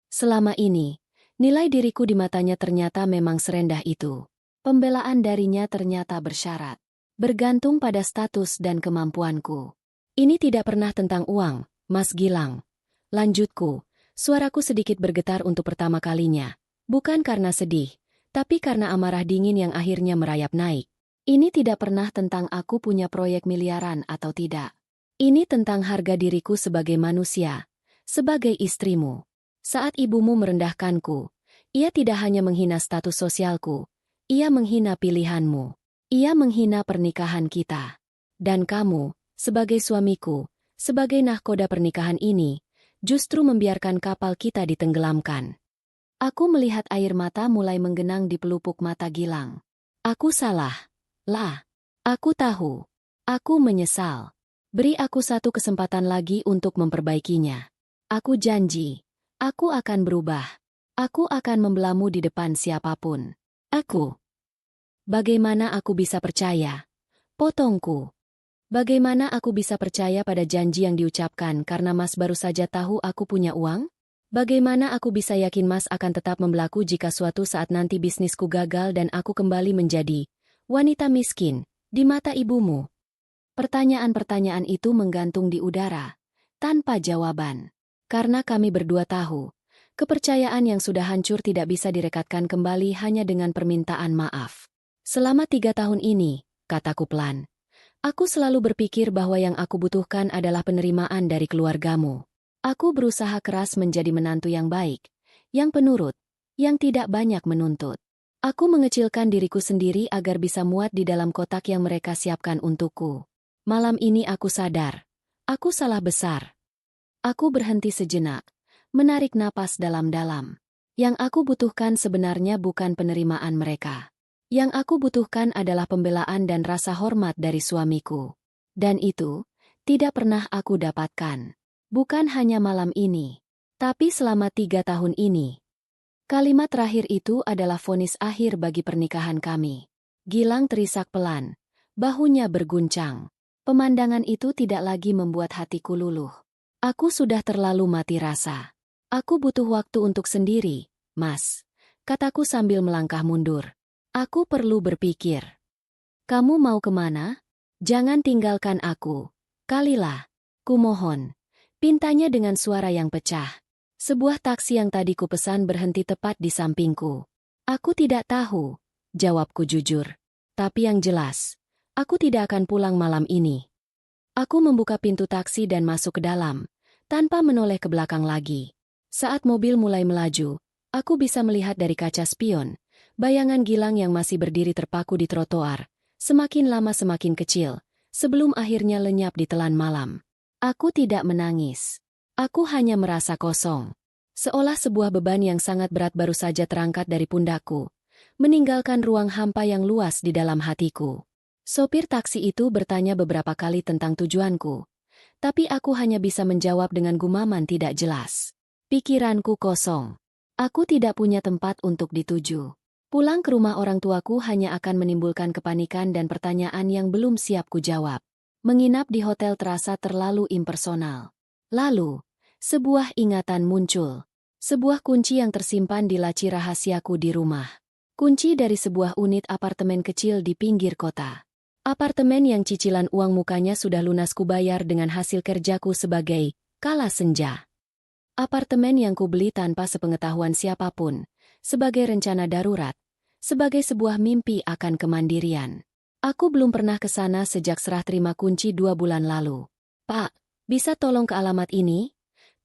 Selama ini, nilai diriku di matanya ternyata memang serendah itu. Pembelaan darinya ternyata bersyarat. Bergantung pada status dan kemampuanku. Ini tidak pernah tentang uang, Mas Gilang. Lanjutku, suaraku sedikit bergetar untuk pertama kalinya. Bukan karena sedih, tapi karena amarah dingin yang akhirnya merayap naik. Ini tidak pernah tentang aku punya proyek miliaran atau tidak. Ini tentang harga diriku sebagai manusia, sebagai istrimu. Saat ibumu merendahkanku, ia tidak hanya menghina status sosialku, ia menghina pilihanmu. Ia menghina pernikahan kita. Dan kamu, sebagai suamiku, sebagai nahkoda pernikahan ini, justru membiarkan kapal kita ditenggelamkan. Aku melihat air mata mulai menggenang di pelupuk mata Gilang. Aku salah. Lah. Aku tahu. Aku menyesal. Beri aku satu kesempatan lagi untuk memperbaikinya. Aku janji. Aku akan berubah. Aku akan membelamu di depan siapapun. Aku. Bagaimana aku bisa percaya? Potongku. Bagaimana aku bisa percaya pada janji yang diucapkan karena Mas baru saja tahu aku punya uang? Bagaimana aku bisa yakin Mas akan tetap membelaku jika suatu saat nanti bisnisku gagal dan aku kembali menjadi wanita miskin di mata ibumu? Pertanyaan-pertanyaan itu menggantung di udara, tanpa jawaban. Karena kami berdua tahu, kepercayaan yang sudah hancur tidak bisa direkatkan kembali hanya dengan permintaan maaf. Selama 3 tahun ini, kataku pelan, aku selalu berpikir bahwa yang aku butuhkan adalah penerimaan dari keluargamu. Aku berusaha keras menjadi menantu yang baik, yang penurut, yang tidak banyak menuntut. Aku mengecilkan diriku sendiri agar bisa muat di dalam kotak yang mereka siapkan untukku. Malam ini aku sadar, aku salah besar. Aku berhenti sejenak, menarik napas dalam-dalam. Yang aku butuhkan sebenarnya bukan penerimaan mereka. Yang aku butuhkan adalah pembelaan dan rasa hormat dari suamiku. Dan itu tidak pernah aku dapatkan. Bukan hanya malam ini, tapi selama 3 tahun ini. Kalimat terakhir itu adalah vonis akhir bagi pernikahan kami. Gilang terisak pelan, bahunya berguncang. Pemandangan itu tidak lagi membuat hatiku luluh. Aku sudah terlalu mati rasa. Aku butuh waktu untuk sendiri, Mas, kataku sambil melangkah mundur. Aku perlu berpikir. Kamu mau kemana? Jangan tinggalkan aku. Kalilah, kumohon. Pintanya dengan suara yang pecah. Sebuah taksi yang tadi kupesan berhenti tepat di sampingku. Aku tidak tahu, jawabku jujur. Tapi yang jelas, aku tidak akan pulang malam ini. Aku membuka pintu taksi dan masuk ke dalam, tanpa menoleh ke belakang lagi. Saat mobil mulai melaju, aku bisa melihat dari kaca spion, bayangan Gilang yang masih berdiri terpaku di trotoar, semakin lama semakin kecil, sebelum akhirnya lenyap di telan malam. Aku tidak menangis. Aku hanya merasa kosong. Seolah sebuah beban yang sangat berat baru saja terangkat dari pundakku, meninggalkan ruang hampa yang luas di dalam hatiku. Sopir taksi itu bertanya beberapa kali tentang tujuanku, tapi aku hanya bisa menjawab dengan gumaman tidak jelas. Pikiranku kosong. Aku tidak punya tempat untuk dituju. Pulang ke rumah orang tuaku hanya akan menimbulkan kepanikan dan pertanyaan yang belum siap kujawab. Menginap di hotel terasa terlalu impersonal. Lalu, sebuah ingatan muncul. Sebuah kunci yang tersimpan di laci rahasiaku di rumah. Kunci dari sebuah unit apartemen kecil di pinggir kota. Apartemen yang cicilan uang mukanya sudah lunas kubayar dengan hasil kerjaku sebagai kala senja. Apartemen yang kubeli tanpa sepengetahuan siapapun, sebagai rencana darurat, sebagai sebuah mimpi akan kemandirian. Aku belum pernah ke sana sejak serah terima kunci 2 bulan lalu. Pak, bisa tolong ke alamat ini?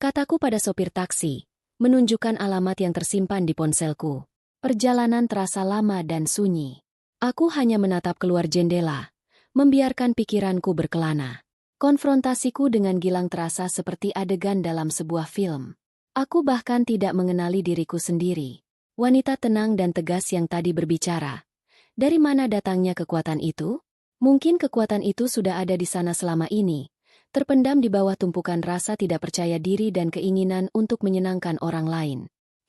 Kataku pada sopir taksi, menunjukkan alamat yang tersimpan di ponselku. Perjalanan terasa lama dan sunyi. Aku hanya menatap keluar jendela, membiarkan pikiranku berkelana. Konfrontasiku dengan Gilang terasa seperti adegan dalam sebuah film. Aku bahkan tidak mengenali diriku sendiri. Wanita tenang dan tegas yang tadi berbicara. Dari mana datangnya kekuatan itu? Mungkin kekuatan itu sudah ada di sana selama ini, terpendam di bawah tumpukan rasa tidak percaya diri dan keinginan untuk menyenangkan orang lain.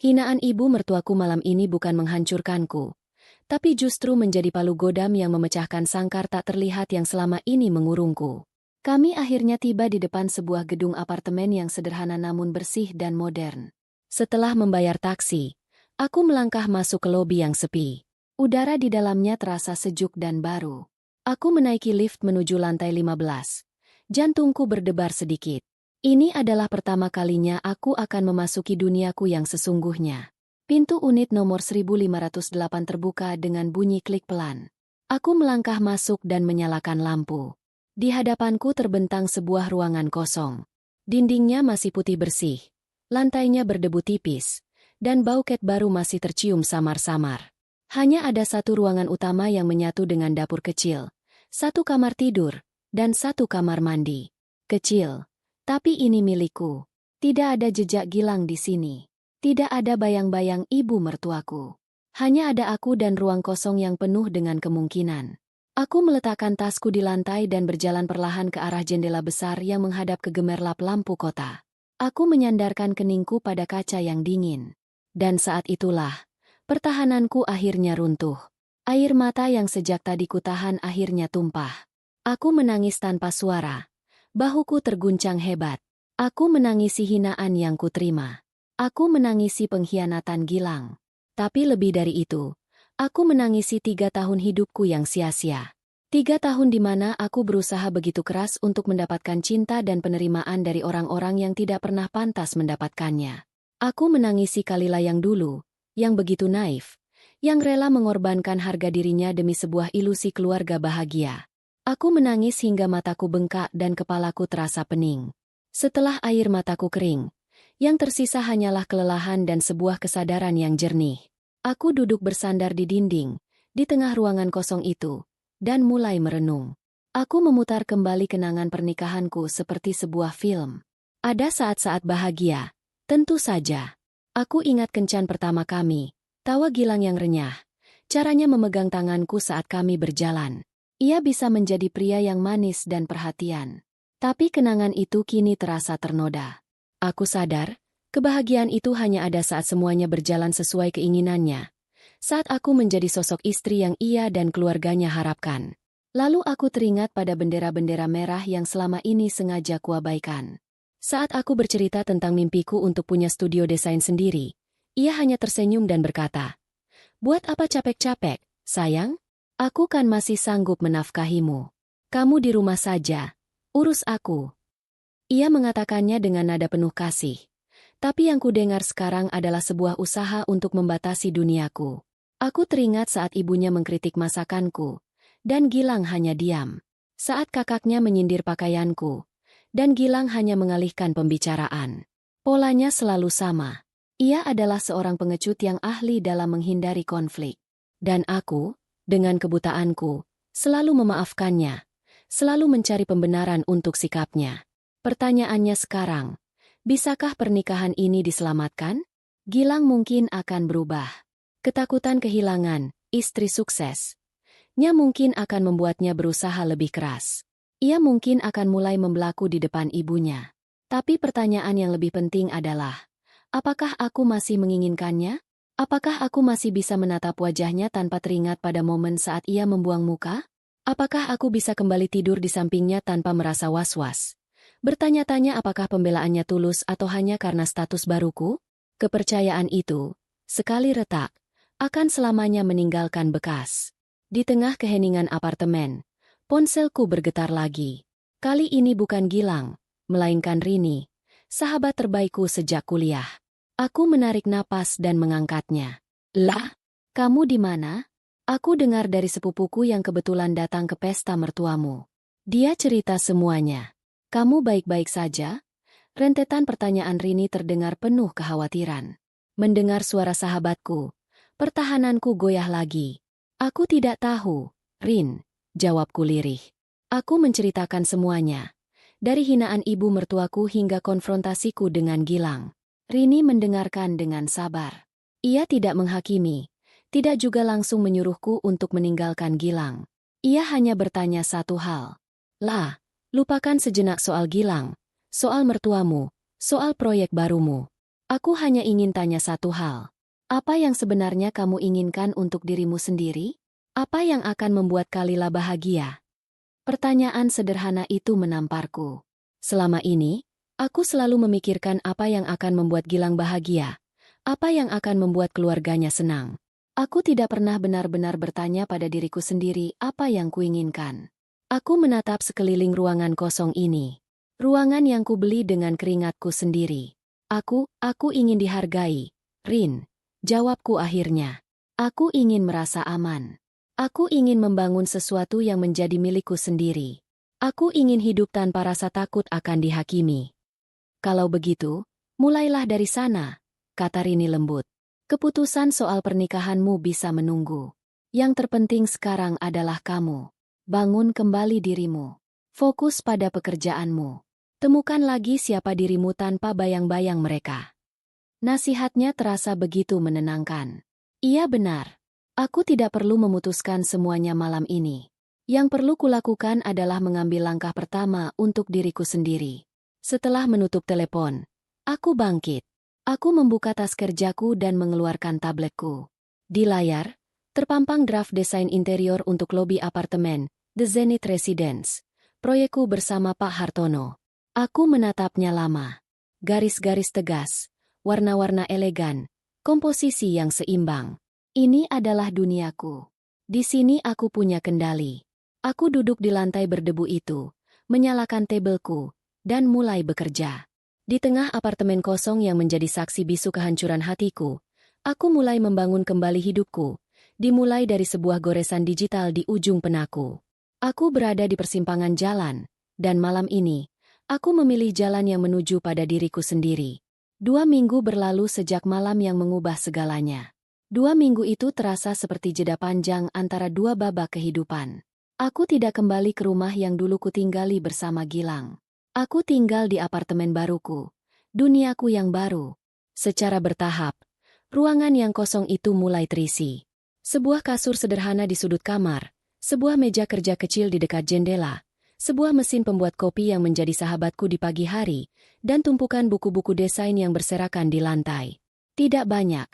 Hinaan ibu mertuaku malam ini bukan menghancurkanku, tapi justru menjadi palu godam yang memecahkan sangkar tak terlihat yang selama ini mengurungku. Kami akhirnya tiba di depan sebuah gedung apartemen yang sederhana namun bersih dan modern. Setelah membayar taksi, aku melangkah masuk ke lobi yang sepi. Udara di dalamnya terasa sejuk dan baru. Aku menaiki lift menuju lantai 15. Jantungku berdebar sedikit. Ini adalah pertama kalinya aku akan memasuki duniaku yang sesungguhnya. Pintu unit nomor 1508 terbuka dengan bunyi klik pelan. Aku melangkah masuk dan menyalakan lampu. Di hadapanku terbentang sebuah ruangan kosong. Dindingnya masih putih bersih, lantainya berdebu tipis, dan bau cat baru masih tercium samar-samar. Hanya ada satu ruangan utama yang menyatu dengan dapur kecil, satu kamar tidur, dan satu kamar mandi. Kecil, tapi ini milikku. Tidak ada jejak Gilang di sini. Tidak ada bayang-bayang ibu mertuaku. Hanya ada aku dan ruang kosong yang penuh dengan kemungkinan. Aku meletakkan tasku di lantai dan berjalan perlahan ke arah jendela besar yang menghadap ke gemerlap lampu kota. Aku menyandarkan keningku pada kaca yang dingin. Dan saat itulah, pertahananku akhirnya runtuh. Air mata yang sejak tadi kutahan akhirnya tumpah. Aku menangis tanpa suara. Bahuku terguncang hebat. Aku menangisi hinaan yang kuterima. Aku menangisi pengkhianatan Gilang. Tapi lebih dari itu, aku menangisi 3 tahun hidupku yang sia-sia. 3 tahun di mana aku berusaha begitu keras untuk mendapatkan cinta dan penerimaan dari orang-orang yang tidak pernah pantas mendapatkannya. Aku menangisi Kalila yang dulu, yang begitu naif, yang rela mengorbankan harga dirinya demi sebuah ilusi keluarga bahagia. Aku menangis hingga mataku bengkak dan kepalaku terasa pening. Setelah air mataku kering, yang tersisa hanyalah kelelahan dan sebuah kesadaran yang jernih. Aku duduk bersandar di dinding, di tengah ruangan kosong itu, dan mulai merenung. Aku memutar kembali kenangan pernikahanku seperti sebuah film. Ada saat-saat bahagia, tentu saja. Aku ingat kencan pertama kami, tawa Gilang yang renyah, caranya memegang tanganku saat kami berjalan. Ia bisa menjadi pria yang manis dan perhatian. Tapi kenangan itu kini terasa ternoda. Aku sadar, kebahagiaan itu hanya ada saat semuanya berjalan sesuai keinginannya. Saat aku menjadi sosok istri yang ia dan keluarganya harapkan. Lalu aku teringat pada bendera-bendera merah yang selama ini sengaja kuabaikan. Saat aku bercerita tentang mimpiku untuk punya studio desain sendiri, ia hanya tersenyum dan berkata, "Buat apa capek-capek, sayang? Aku kan masih sanggup menafkahimu. Kamu di rumah saja, urus aku." Ia mengatakannya dengan nada penuh kasih. Tapi yang kudengar sekarang adalah sebuah usaha untuk membatasi duniaku. Aku teringat saat ibunya mengkritik masakanku, dan Gilang hanya diam. Saat kakaknya menyindir pakaianku, dan Gilang hanya mengalihkan pembicaraan. Polanya selalu sama. Ia adalah seorang pengecut yang ahli dalam menghindari konflik. Dan aku, dengan kebutaanku, selalu memaafkannya, selalu mencari pembenaran untuk sikapnya. Pertanyaannya sekarang, bisakah pernikahan ini diselamatkan? Gilang mungkin akan berubah. Ketakutan kehilangan istri sukses-nya mungkin akan membuatnya berusaha lebih keras. Ia mungkin akan mulai membelaku di depan ibunya. Tapi pertanyaan yang lebih penting adalah, apakah aku masih menginginkannya? Apakah aku masih bisa menatap wajahnya tanpa teringat pada momen saat ia membuang muka? Apakah aku bisa kembali tidur di sampingnya tanpa merasa was-was? Bertanya-tanya apakah pembelaannya tulus atau hanya karena status baruku? Kepercayaan itu, sekali retak, akan selamanya meninggalkan bekas. Di tengah keheningan apartemen, ponselku bergetar lagi. Kali ini bukan Gilang, melainkan Rini, sahabat terbaikku sejak kuliah. Aku menarik napas dan mengangkatnya. "Lah, kamu di mana?" Aku dengar dari sepupuku yang kebetulan datang ke pesta mertuamu. Dia cerita semuanya. "Kamu baik-baik saja?" Rentetan pertanyaan Rini terdengar penuh kekhawatiran. Mendengar suara sahabatku, pertahananku goyah lagi. "Aku tidak tahu, Rin," jawabku lirih. Aku menceritakan semuanya. Dari hinaan ibu mertuaku hingga konfrontasiku dengan Gilang. Rini mendengarkan dengan sabar. Ia tidak menghakimi, tidak juga langsung menyuruhku untuk meninggalkan Gilang. Ia hanya bertanya satu hal. "Lah, Lupakan sejenak soal Gilang, soal mertuamu, soal proyek barumu. Aku hanya ingin tanya satu hal. Apa yang sebenarnya kamu inginkan untuk dirimu sendiri? Apa yang akan membuat Kalila bahagia? Pertanyaan sederhana itu menamparku. Selama ini, aku selalu memikirkan apa yang akan membuat Gilang bahagia, apa yang akan membuat keluarganya senang. Aku tidak pernah benar-benar bertanya pada diriku sendiri apa yang kuinginkan. Aku menatap sekeliling ruangan kosong ini. Ruangan yang kubeli dengan keringatku sendiri. Aku ingin dihargai. Rin, jawabku akhirnya. Aku ingin merasa aman. Aku ingin membangun sesuatu yang menjadi milikku sendiri. Aku ingin hidup tanpa rasa takut akan dihakimi. Kalau begitu, mulailah dari sana, kata Rini lembut. Keputusan soal pernikahanmu bisa menunggu. Yang terpenting sekarang adalah kamu. Bangun kembali dirimu. Fokus pada pekerjaanmu. Temukan lagi siapa dirimu tanpa bayang-bayang mereka. Nasihatnya terasa begitu menenangkan. Iya benar. Aku tidak perlu memutuskan semuanya malam ini. Yang perlu kulakukan adalah mengambil langkah pertama untuk diriku sendiri. Setelah menutup telepon, aku bangkit. Aku membuka tas kerjaku dan mengeluarkan tabletku. Di layar, terpampang draft desain interior untuk lobi apartemen, The Zenith Residence. Proyekku bersama Pak Hartono. Aku menatapnya lama. Garis-garis tegas, warna-warna elegan, komposisi yang seimbang. Ini adalah duniaku. Di sini aku punya kendali. Aku duduk di lantai berdebu itu, menyalakan tabelku, dan mulai bekerja. Di tengah apartemen kosong yang menjadi saksi bisu kehancuran hatiku, aku mulai membangun kembali hidupku, dimulai dari sebuah goresan digital di ujung penaku. Aku berada di persimpangan jalan, dan malam ini, aku memilih jalan yang menuju pada diriku sendiri. 2 minggu berlalu sejak malam yang mengubah segalanya. 2 minggu itu terasa seperti jeda panjang antara dua babak kehidupan. Aku tidak kembali ke rumah yang dulu kutinggali bersama Gilang. Aku tinggal di apartemen baruku, duniaku yang baru. Secara bertahap, ruangan yang kosong itu mulai terisi. Sebuah kasur sederhana di sudut kamar, sebuah meja kerja kecil di dekat jendela, sebuah mesin pembuat kopi yang menjadi sahabatku di pagi hari, dan tumpukan buku-buku desain yang berserakan di lantai. Tidak banyak,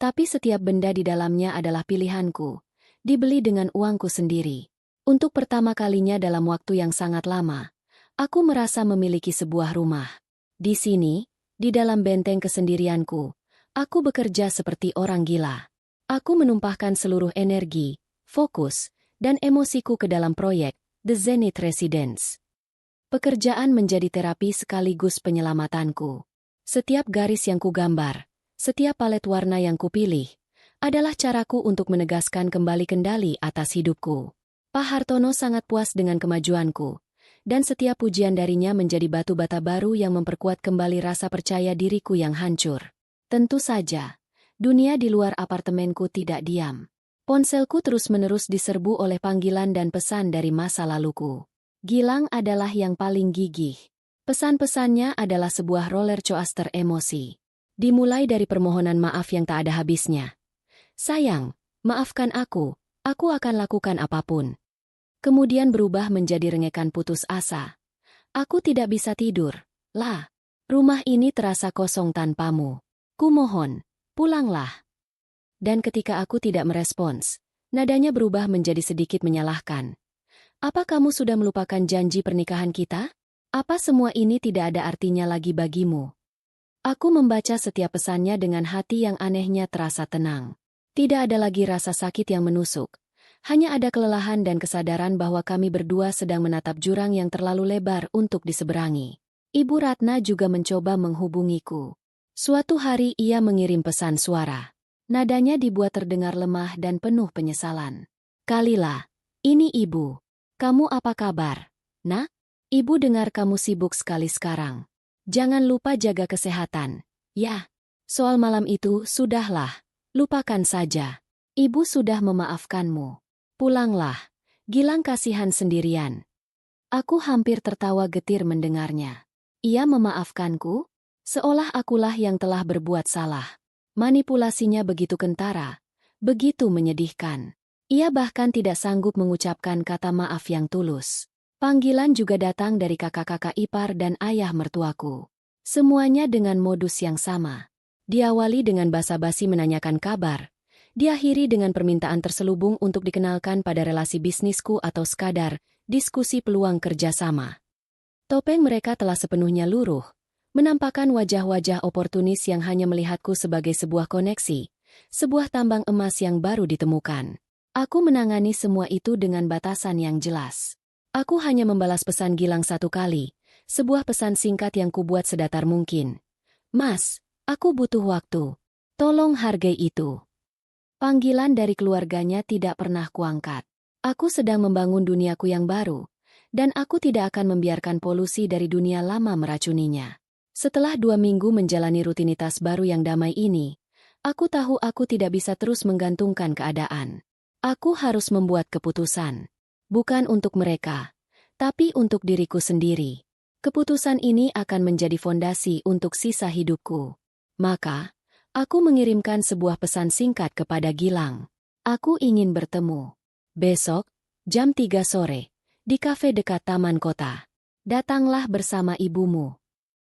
tapi setiap benda di dalamnya adalah pilihanku, dibeli dengan uangku sendiri. Untuk pertama kalinya dalam waktu yang sangat lama, aku merasa memiliki sebuah rumah. Di sini, di dalam benteng kesendirianku, aku bekerja seperti orang gila. Aku menumpahkan seluruh energi, fokus, dan emosiku ke dalam proyek, The Zenith Residence. Pekerjaan menjadi terapi sekaligus penyelamatanku. Setiap garis yang kugambar, setiap palet warna yang kupilih, adalah caraku untuk menegaskan kembali kendali atas hidupku. Pak Hartono sangat puas dengan kemajuanku, dan setiap pujian darinya menjadi batu bata baru yang memperkuat kembali rasa percaya diriku yang hancur. Tentu saja, dunia di luar apartemenku tidak diam. Ponselku terus-menerus diserbu oleh panggilan dan pesan dari masa laluku. Gilang adalah yang paling gigih. Pesan-pesannya adalah sebuah roller coaster emosi. Dimulai dari permohonan maaf yang tak ada habisnya. Sayang, maafkan aku akan lakukan apapun. Kemudian berubah menjadi rengekan putus asa. Aku tidak bisa tidur. Lah, rumah ini terasa kosong tanpamu. Kumohon, pulanglah. Dan ketika aku tidak merespons, nadanya berubah menjadi sedikit menyalahkan. Apa kamu sudah melupakan janji pernikahan kita? Apa semua ini tidak ada artinya lagi bagimu? Aku membaca setiap pesannya dengan hati yang anehnya terasa tenang. Tidak ada lagi rasa sakit yang menusuk. Hanya ada kelelahan dan kesadaran bahwa kami berdua sedang menatap jurang yang terlalu lebar untuk diseberangi. Ibu Ratna juga mencoba menghubungiku. Suatu hari ia mengirim pesan suara. Nadanya dibuat terdengar lemah dan penuh penyesalan. Kalila, ini ibu. Kamu apa kabar? Nak, ibu dengar kamu sibuk sekali sekarang. Jangan lupa jaga kesehatan. Ya, soal malam itu sudahlah. Lupakan saja. Ibu sudah memaafkanmu. Pulanglah. Gilang kasihan sendirian. Aku hampir tertawa getir mendengarnya. Ia memaafkanku? Seolah akulah yang telah berbuat salah. Manipulasinya begitu kentara, begitu menyedihkan. Ia bahkan tidak sanggup mengucapkan kata maaf yang tulus. Panggilan juga datang dari kakak-kakak ipar dan ayah mertuaku. Semuanya dengan modus yang sama. Diawali dengan basa-basi menanyakan kabar. Diakhiri dengan permintaan terselubung untuk dikenalkan pada relasi bisnisku atau sekadar diskusi peluang kerjasama. Topeng mereka telah sepenuhnya luruh, menampakkan wajah-wajah oportunis yang hanya melihatku sebagai sebuah koneksi, sebuah tambang emas yang baru ditemukan. Aku menangani semua itu dengan batasan yang jelas. Aku hanya membalas pesan Gilang satu kali, sebuah pesan singkat yang kubuat sedatar mungkin. Mas, aku butuh waktu. Tolong hargai itu. Panggilan dari keluarganya tidak pernah kuangkat. Aku sedang membangun duniaku yang baru, dan aku tidak akan membiarkan polusi dari dunia lama meracuninya. Setelah 2 minggu menjalani rutinitas baru yang damai ini, aku tahu aku tidak bisa terus menggantungkan keadaan. Aku harus membuat keputusan. Bukan untuk mereka, tapi untuk diriku sendiri. Keputusan ini akan menjadi fondasi untuk sisa hidupku. Maka, aku mengirimkan sebuah pesan singkat kepada Gilang. Aku ingin bertemu. Besok, jam 3 sore, di kafe dekat Taman Kota. Datanglah bersama ibumu.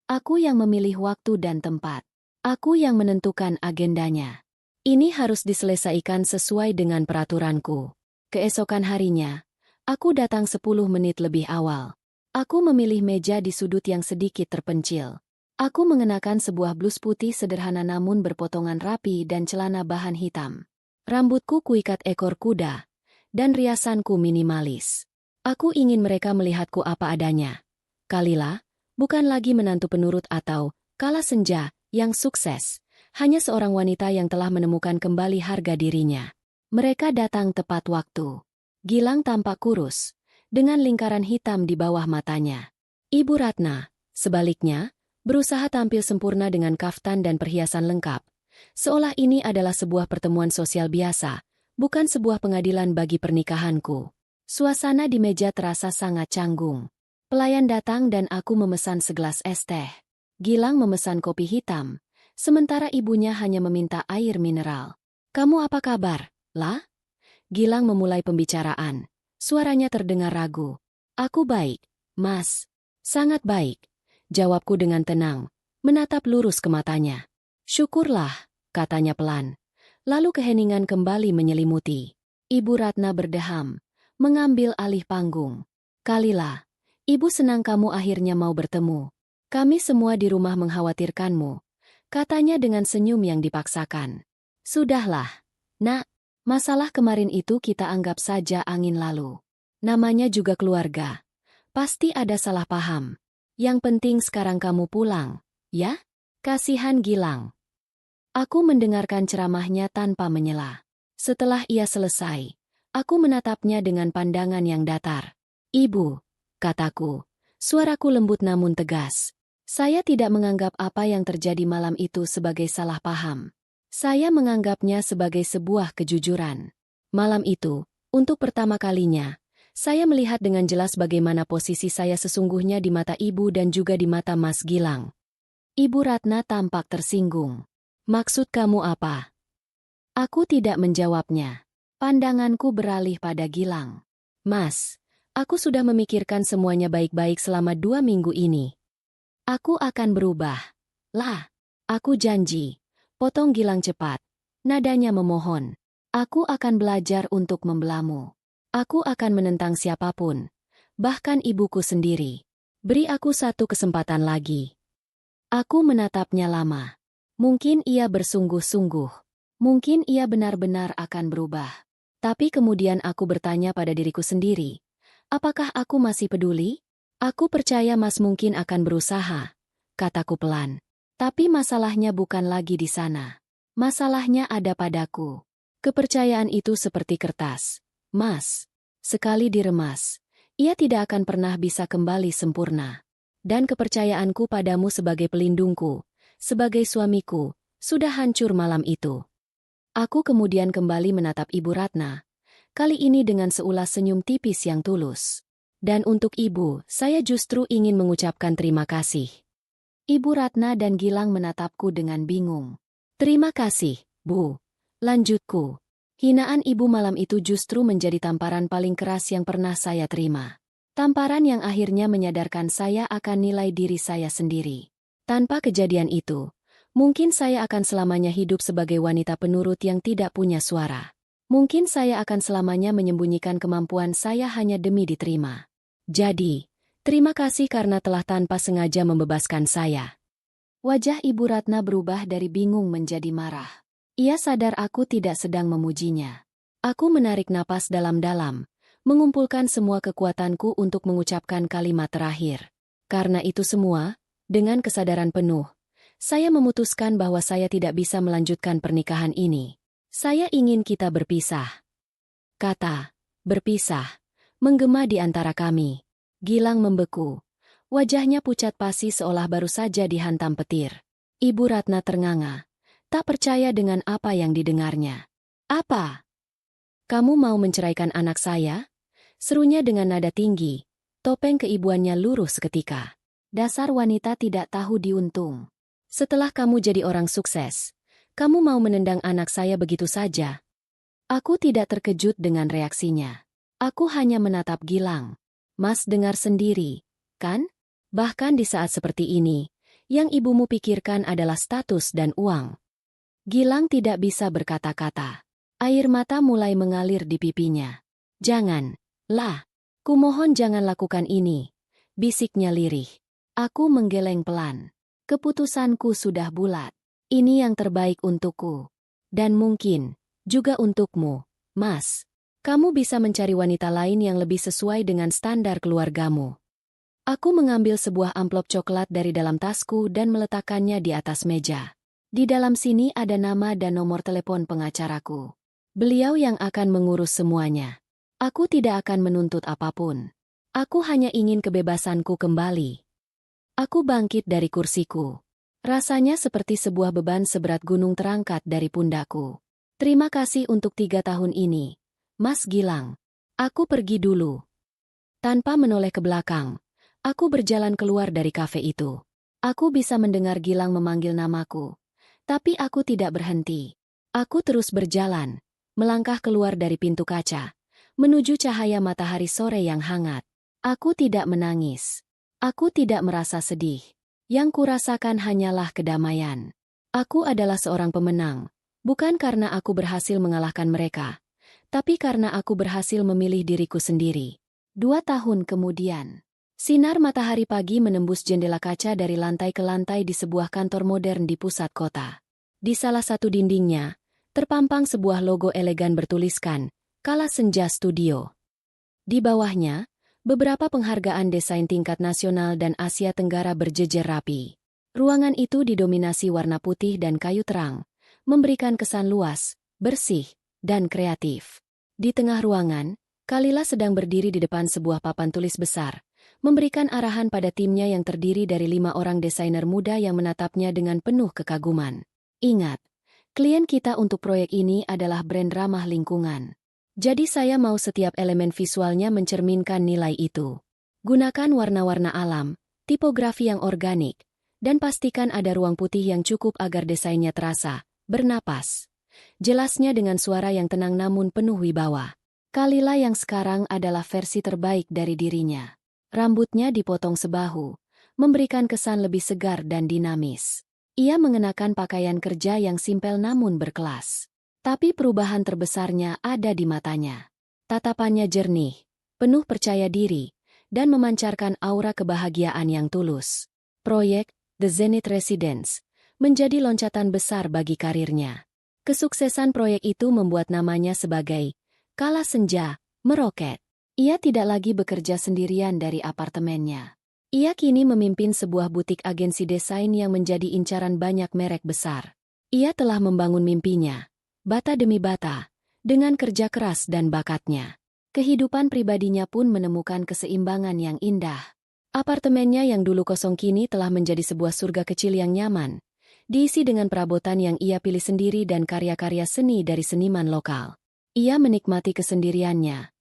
Aku yang memilih waktu dan tempat. Aku yang menentukan agendanya. Ini harus diselesaikan sesuai dengan peraturanku. Keesokan harinya, aku datang 10 menit lebih awal. Aku memilih meja di sudut yang sedikit terpencil. Aku mengenakan sebuah blus putih sederhana namun berpotongan rapi dan celana bahan hitam. Rambutku kuikat ekor kuda, dan riasanku minimalis. Aku ingin mereka melihatku apa adanya. Kalila, bukan lagi menantu penurut atau kala senja yang sukses, hanya seorang wanita yang telah menemukan kembali harga dirinya. Mereka datang tepat waktu. Gilang tampak kurus, dengan lingkaran hitam di bawah matanya. Ibu Ratna, sebaliknya, berusaha tampil sempurna dengan kaftan dan perhiasan lengkap, seolah ini adalah sebuah pertemuan sosial biasa, bukan sebuah pengadilan bagi pernikahanku. Suasana di meja terasa sangat canggung. Pelayan datang dan aku memesan segelas es teh. Gilang memesan kopi hitam, sementara ibunya hanya meminta air mineral. "Kamu apa kabar, La?" Gilang memulai pembicaraan. Suaranya terdengar ragu. "Aku baik, Mas." "Sangat baik," jawabku dengan tenang, menatap lurus ke matanya. "Syukurlah," katanya pelan. Lalu keheningan kembali menyelimuti. Ibu Ratna berdeham, mengambil alih panggung. "Kalila, Ibu senang kamu akhirnya mau bertemu. Kami semua di rumah mengkhawatirkanmu," katanya dengan senyum yang dipaksakan. "Sudahlah, Nak. Masalah kemarin itu kita anggap saja angin lalu. Namanya juga keluarga. Pasti ada salah paham. Yang penting sekarang kamu pulang, ya?" Kasihan Gilang. Aku mendengarkan ceramahnya tanpa menyela. Setelah ia selesai, aku menatapnya dengan pandangan yang datar. "Ibu," kataku, suaraku lembut namun tegas. "Saya tidak menganggap apa yang terjadi malam itu sebagai salah paham. Saya menganggapnya sebagai sebuah kejujuran. Malam itu, untuk pertama kalinya, saya melihat dengan jelas bagaimana posisi saya sesungguhnya di mata ibu dan juga di mata Mas Gilang." Ibu Ratna tampak tersinggung. "Maksud kamu apa?" Aku tidak menjawabnya. Pandanganku beralih pada Gilang. "Mas, aku sudah memikirkan semuanya baik-baik selama 2 minggu ini. Aku akan berubah. Lah, aku janji." Potong Gilang cepat. Nadanya memohon. "Aku akan belajar untuk membelamu. Aku akan menentang siapapun. Bahkan ibuku sendiri. Beri aku satu kesempatan lagi." Aku menatapnya lama. Mungkin ia bersungguh-sungguh. Mungkin ia benar-benar akan berubah. Tapi kemudian aku bertanya pada diriku sendiri. Apakah aku masih peduli? "Aku percaya Mas mungkin akan berusaha," kataku pelan. "Tapi masalahnya bukan lagi di sana. Masalahnya ada padaku." Kepercayaan itu seperti kertas. Mas, sekali diremas, ia tidak akan pernah bisa kembali sempurna. Dan kepercayaanku padamu sebagai pelindungku, sebagai suamiku, sudah hancur malam itu. Aku kemudian kembali menatap Ibu Ratna, kali ini dengan seulas senyum tipis yang tulus. "Dan untuk Ibu, saya justru ingin mengucapkan terima kasih." Ibu Ratna dan Gilang menatapku dengan bingung. "Terima kasih, Bu," lanjutku. Hinaan ibu malam itu justru menjadi tamparan paling keras yang pernah saya terima. Tamparan yang akhirnya menyadarkan saya akan nilai diri saya sendiri. Tanpa kejadian itu, mungkin saya akan selamanya hidup sebagai wanita penurut yang tidak punya suara. Mungkin saya akan selamanya menyembunyikan kemampuan saya hanya demi diterima. Jadi, terima kasih karena telah tanpa sengaja membebaskan saya. Wajah Ibu Ratna berubah dari bingung menjadi marah. Ia sadar aku tidak sedang memujinya. Aku menarik napas dalam-dalam, mengumpulkan semua kekuatanku untuk mengucapkan kalimat terakhir. Karena itu semua, dengan kesadaran penuh, saya memutuskan bahwa saya tidak bisa melanjutkan pernikahan ini. Saya ingin kita berpisah. Kata, berpisah, menggema di antara kami. Gilang membeku. Wajahnya pucat pasi seolah baru saja dihantam petir. Ibu Ratna ternganga, tak percaya dengan apa yang didengarnya. Apa? Kamu mau menceraikan anak saya? Serunya dengan nada tinggi. Topeng keibuannya luruh seketika. Dasar wanita tidak tahu diuntung. Setelah kamu jadi orang sukses, kamu mau menendang anak saya begitu saja? Aku tidak terkejut dengan reaksinya. Aku hanya menatap Gilang. Mas dengar sendiri, kan? Bahkan di saat seperti ini, yang ibumu pikirkan adalah status dan uang. Gilang tidak bisa berkata-kata. Air mata mulai mengalir di pipinya. Jangan. Lah, kumohon jangan lakukan ini, bisiknya lirih. Aku menggeleng pelan. Keputusanku sudah bulat. Ini yang terbaik untukku. Dan mungkin, juga untukmu, Mas. Kamu bisa mencari wanita lain yang lebih sesuai dengan standar keluargamu. Aku mengambil sebuah amplop coklat dari dalam tasku dan meletakkannya di atas meja. Di dalam sini ada nama dan nomor telepon pengacaraku. Beliau yang akan mengurus semuanya. Aku tidak akan menuntut apapun. Aku hanya ingin kebebasanku kembali. Aku bangkit dari kursiku. Rasanya seperti sebuah beban seberat gunung terangkat dari pundakku. Terima kasih untuk 3 tahun ini, Mas Gilang. Aku pergi dulu. Tanpa menoleh ke belakang, aku berjalan keluar dari kafe itu. Aku bisa mendengar Gilang memanggil namaku. Tapi aku tidak berhenti. Aku terus berjalan, melangkah keluar dari pintu kaca, menuju cahaya matahari sore yang hangat. Aku tidak menangis. Aku tidak merasa sedih. Yang kurasakan hanyalah kedamaian. Aku adalah seorang pemenang, bukan karena aku berhasil mengalahkan mereka, tapi karena aku berhasil memilih diriku sendiri. 2 tahun kemudian, sinar matahari pagi menembus jendela kaca dari lantai ke lantai di sebuah kantor modern di pusat kota. Di salah satu dindingnya, terpampang sebuah logo elegan bertuliskan, Kala Senja Studio. Di bawahnya, beberapa penghargaan desain tingkat nasional dan Asia Tenggara berjejer rapi. Ruangan itu didominasi warna putih dan kayu terang, memberikan kesan luas, bersih, dan kreatif. Di tengah ruangan, Kalila sedang berdiri di depan sebuah papan tulis besar, memberikan arahan pada timnya yang terdiri dari 5 orang desainer muda yang menatapnya dengan penuh kekaguman. Ingat, klien kita untuk proyek ini adalah brand ramah lingkungan. Jadi saya mau setiap elemen visualnya mencerminkan nilai itu. Gunakan warna-warna alam, tipografi yang organik, dan pastikan ada ruang putih yang cukup agar desainnya terasa, bernapas. Jelasnya dengan suara yang tenang namun penuh wibawa. Kalila yang sekarang adalah versi terbaik dari dirinya. Rambutnya dipotong sebahu, memberikan kesan lebih segar dan dinamis. Ia mengenakan pakaian kerja yang simpel namun berkelas. Tapi perubahan terbesarnya ada di matanya. Tatapannya jernih, penuh percaya diri, dan memancarkan aura kebahagiaan yang tulus. Proyek The Zenith Residence menjadi loncatan besar bagi karirnya. Kesuksesan proyek itu membuat namanya sebagai Kala Senja meroket. Ia tidak lagi bekerja sendirian dari apartemennya. Ia kini memimpin sebuah butik agensi desain yang menjadi incaran banyak merek besar. Ia telah membangun mimpinya, bata demi bata, dengan kerja keras dan bakatnya. Kehidupan pribadinya pun menemukan keseimbangan yang indah. Apartemennya yang dulu kosong kini telah menjadi sebuah surga kecil yang nyaman, diisi dengan perabotan yang ia pilih sendiri dan karya-karya seni dari seniman lokal. Ia menikmati kesendiriannya,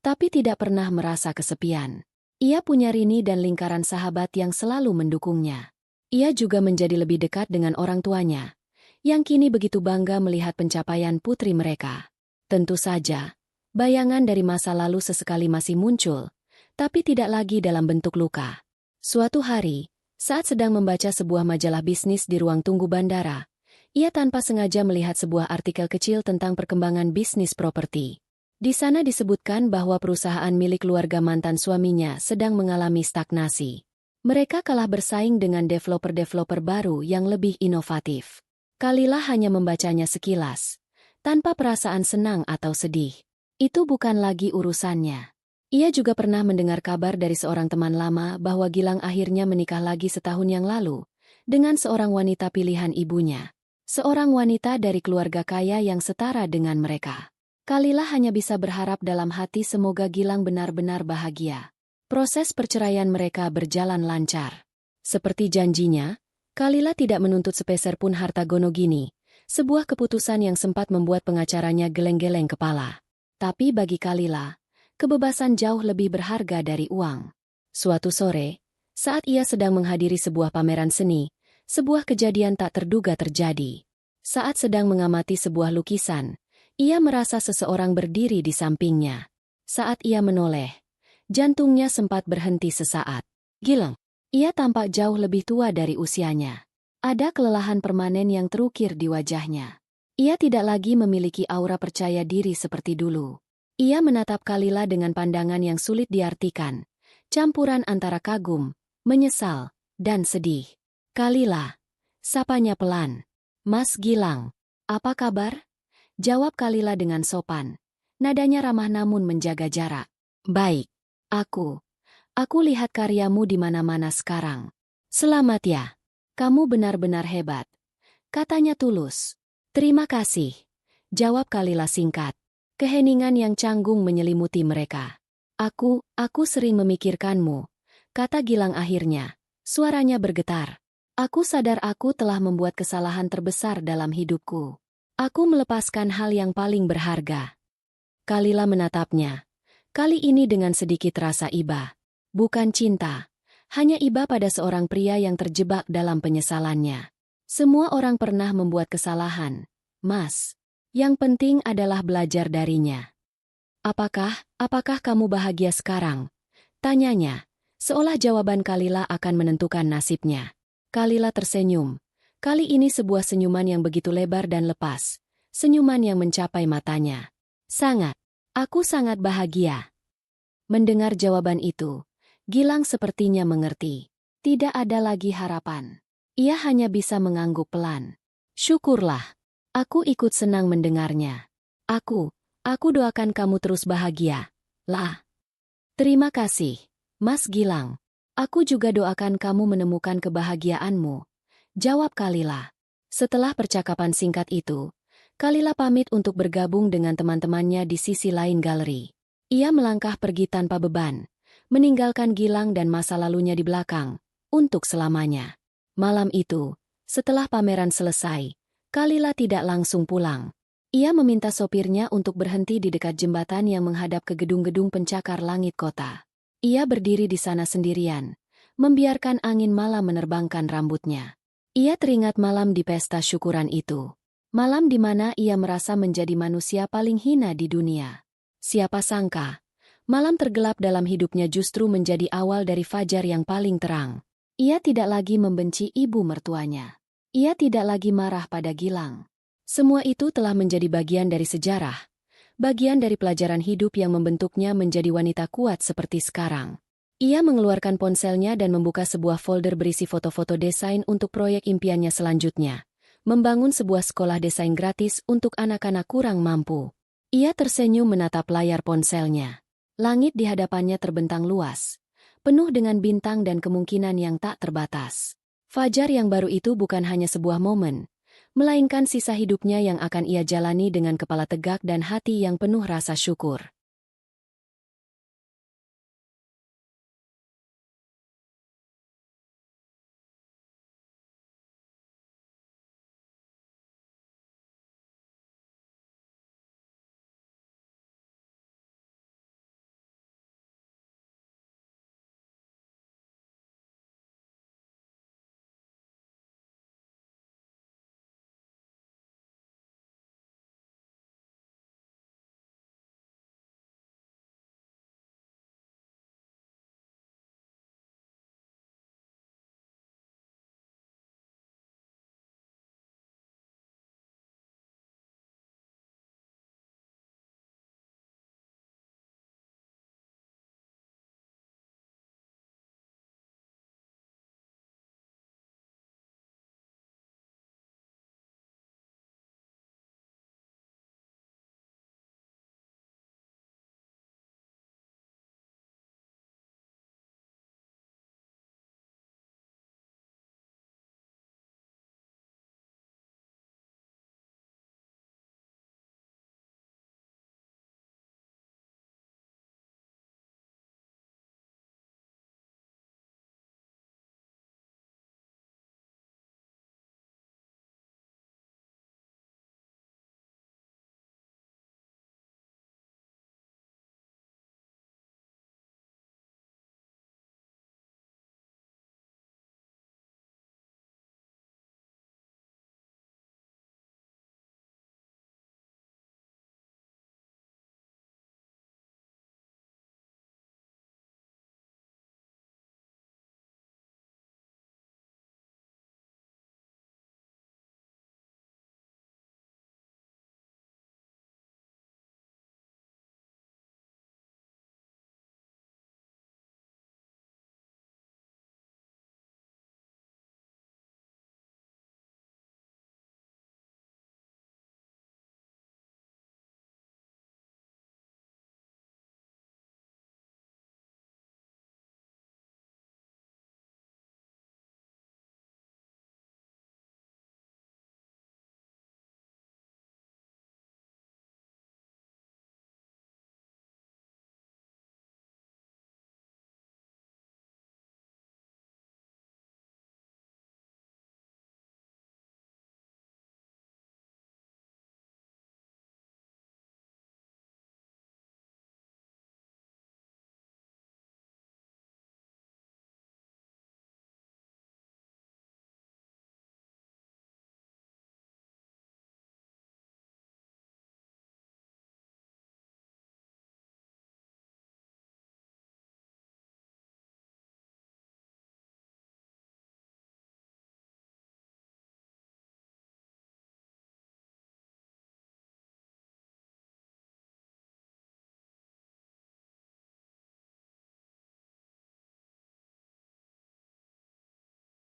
tapi tidak pernah merasa kesepian. Ia punya Rini dan lingkaran sahabat yang selalu mendukungnya. Ia juga menjadi lebih dekat dengan orang tuanya, yang kini begitu bangga melihat pencapaian putri mereka. Tentu saja, bayangan dari masa lalu sesekali masih muncul, tapi tidak lagi dalam bentuk luka. Suatu hari, saat sedang membaca sebuah majalah bisnis di ruang tunggu bandara, ia tanpa sengaja melihat sebuah artikel kecil tentang perkembangan bisnis properti. Di sana disebutkan bahwa perusahaan milik keluarga mantan suaminya sedang mengalami stagnasi. Mereka kalah bersaing dengan developer-developer baru yang lebih inovatif. Kalila hanya membacanya sekilas, tanpa perasaan senang atau sedih. Itu bukan lagi urusannya. Ia juga pernah mendengar kabar dari seorang teman lama bahwa Gilang akhirnya menikah lagi setahun yang lalu, dengan seorang wanita pilihan ibunya. Seorang wanita dari keluarga kaya yang setara dengan mereka. Kalila hanya bisa berharap dalam hati semoga Gilang benar-benar bahagia. Proses perceraian mereka berjalan lancar. Seperti janjinya, Kalila tidak menuntut sepeser pun harta Gonogini, sebuah keputusan yang sempat membuat pengacaranya geleng-geleng kepala. Tapi bagi Kalila, kebebasan jauh lebih berharga dari uang. Suatu sore, saat ia sedang menghadiri sebuah pameran seni, sebuah kejadian tak terduga terjadi. Saat sedang mengamati sebuah lukisan, ia merasa seseorang berdiri di sampingnya. Saat ia menoleh, jantungnya sempat berhenti sesaat. Gilang. Ia tampak jauh lebih tua dari usianya. Ada kelelahan permanen yang terukir di wajahnya. Ia tidak lagi memiliki aura percaya diri seperti dulu. Ia menatap Kalila dengan pandangan yang sulit diartikan, campuran antara kagum, menyesal, dan sedih. Kalila, sapanya pelan. Mas Gilang, apa kabar? Jawab Kalila dengan sopan. Nadanya ramah namun menjaga jarak. Baik, Aku lihat karyamu di mana-mana sekarang. Selamat ya. Kamu benar-benar hebat. Katanya tulus. Terima kasih. Jawab Kalila singkat. Keheningan yang canggung menyelimuti mereka. Aku sering memikirkanmu. Kata Gilang akhirnya. Suaranya bergetar. Aku sadar aku telah membuat kesalahan terbesar dalam hidupku. Aku melepaskan hal yang paling berharga. Kalila menatapnya. Kali ini dengan sedikit rasa iba. Bukan cinta, hanya iba pada seorang pria yang terjebak dalam penyesalannya. Semua orang pernah membuat kesalahan, Mas. Yang penting adalah belajar darinya. Apakah kamu bahagia sekarang? Tanyanya, seolah jawaban Kalila akan menentukan nasibnya. Kalila tersenyum. Kali ini sebuah senyuman yang begitu lebar dan lepas. Senyuman yang mencapai matanya. Sangat. Aku sangat bahagia. Mendengar jawaban itu, Gilang sepertinya mengerti. Tidak ada lagi harapan. Ia hanya bisa mengangguk pelan. Syukurlah. Aku ikut senang mendengarnya. Aku doakan kamu terus bahagia. Lah. Terima kasih, Mas Gilang. Aku juga doakan kamu menemukan kebahagiaanmu. Jawab Kalila. Setelah percakapan singkat itu, Kalila pamit untuk bergabung dengan teman-temannya di sisi lain galeri. Ia melangkah pergi tanpa beban, meninggalkan Gilang dan masa lalunya di belakang, untuk selamanya. Malam itu, setelah pameran selesai, Kalila tidak langsung pulang. Ia meminta sopirnya untuk berhenti di dekat jembatan yang menghadap ke gedung-gedung pencakar langit kota. Ia berdiri di sana sendirian, membiarkan angin malam menerbangkan rambutnya. Ia teringat malam di pesta syukuran itu. Malam di mana ia merasa menjadi manusia paling hina di dunia. Siapa sangka, malam tergelap dalam hidupnya justru menjadi awal dari fajar yang paling terang. Ia tidak lagi membenci ibu mertuanya. Ia tidak lagi marah pada Gilang. Semua itu telah menjadi bagian dari sejarah, bagian dari pelajaran hidup yang membentuknya menjadi wanita kuat seperti sekarang. Ia mengeluarkan ponselnya dan membuka sebuah folder berisi foto-foto desain untuk proyek impiannya selanjutnya, membangun sebuah sekolah desain gratis untuk anak-anak kurang mampu. Ia tersenyum menatap layar ponselnya. Langit di hadapannya terbentang luas, penuh dengan bintang dan kemungkinan yang tak terbatas. Fajar yang baru itu bukan hanya sebuah momen, melainkan sisa hidupnya yang akan ia jalani dengan kepala tegak dan hati yang penuh rasa syukur.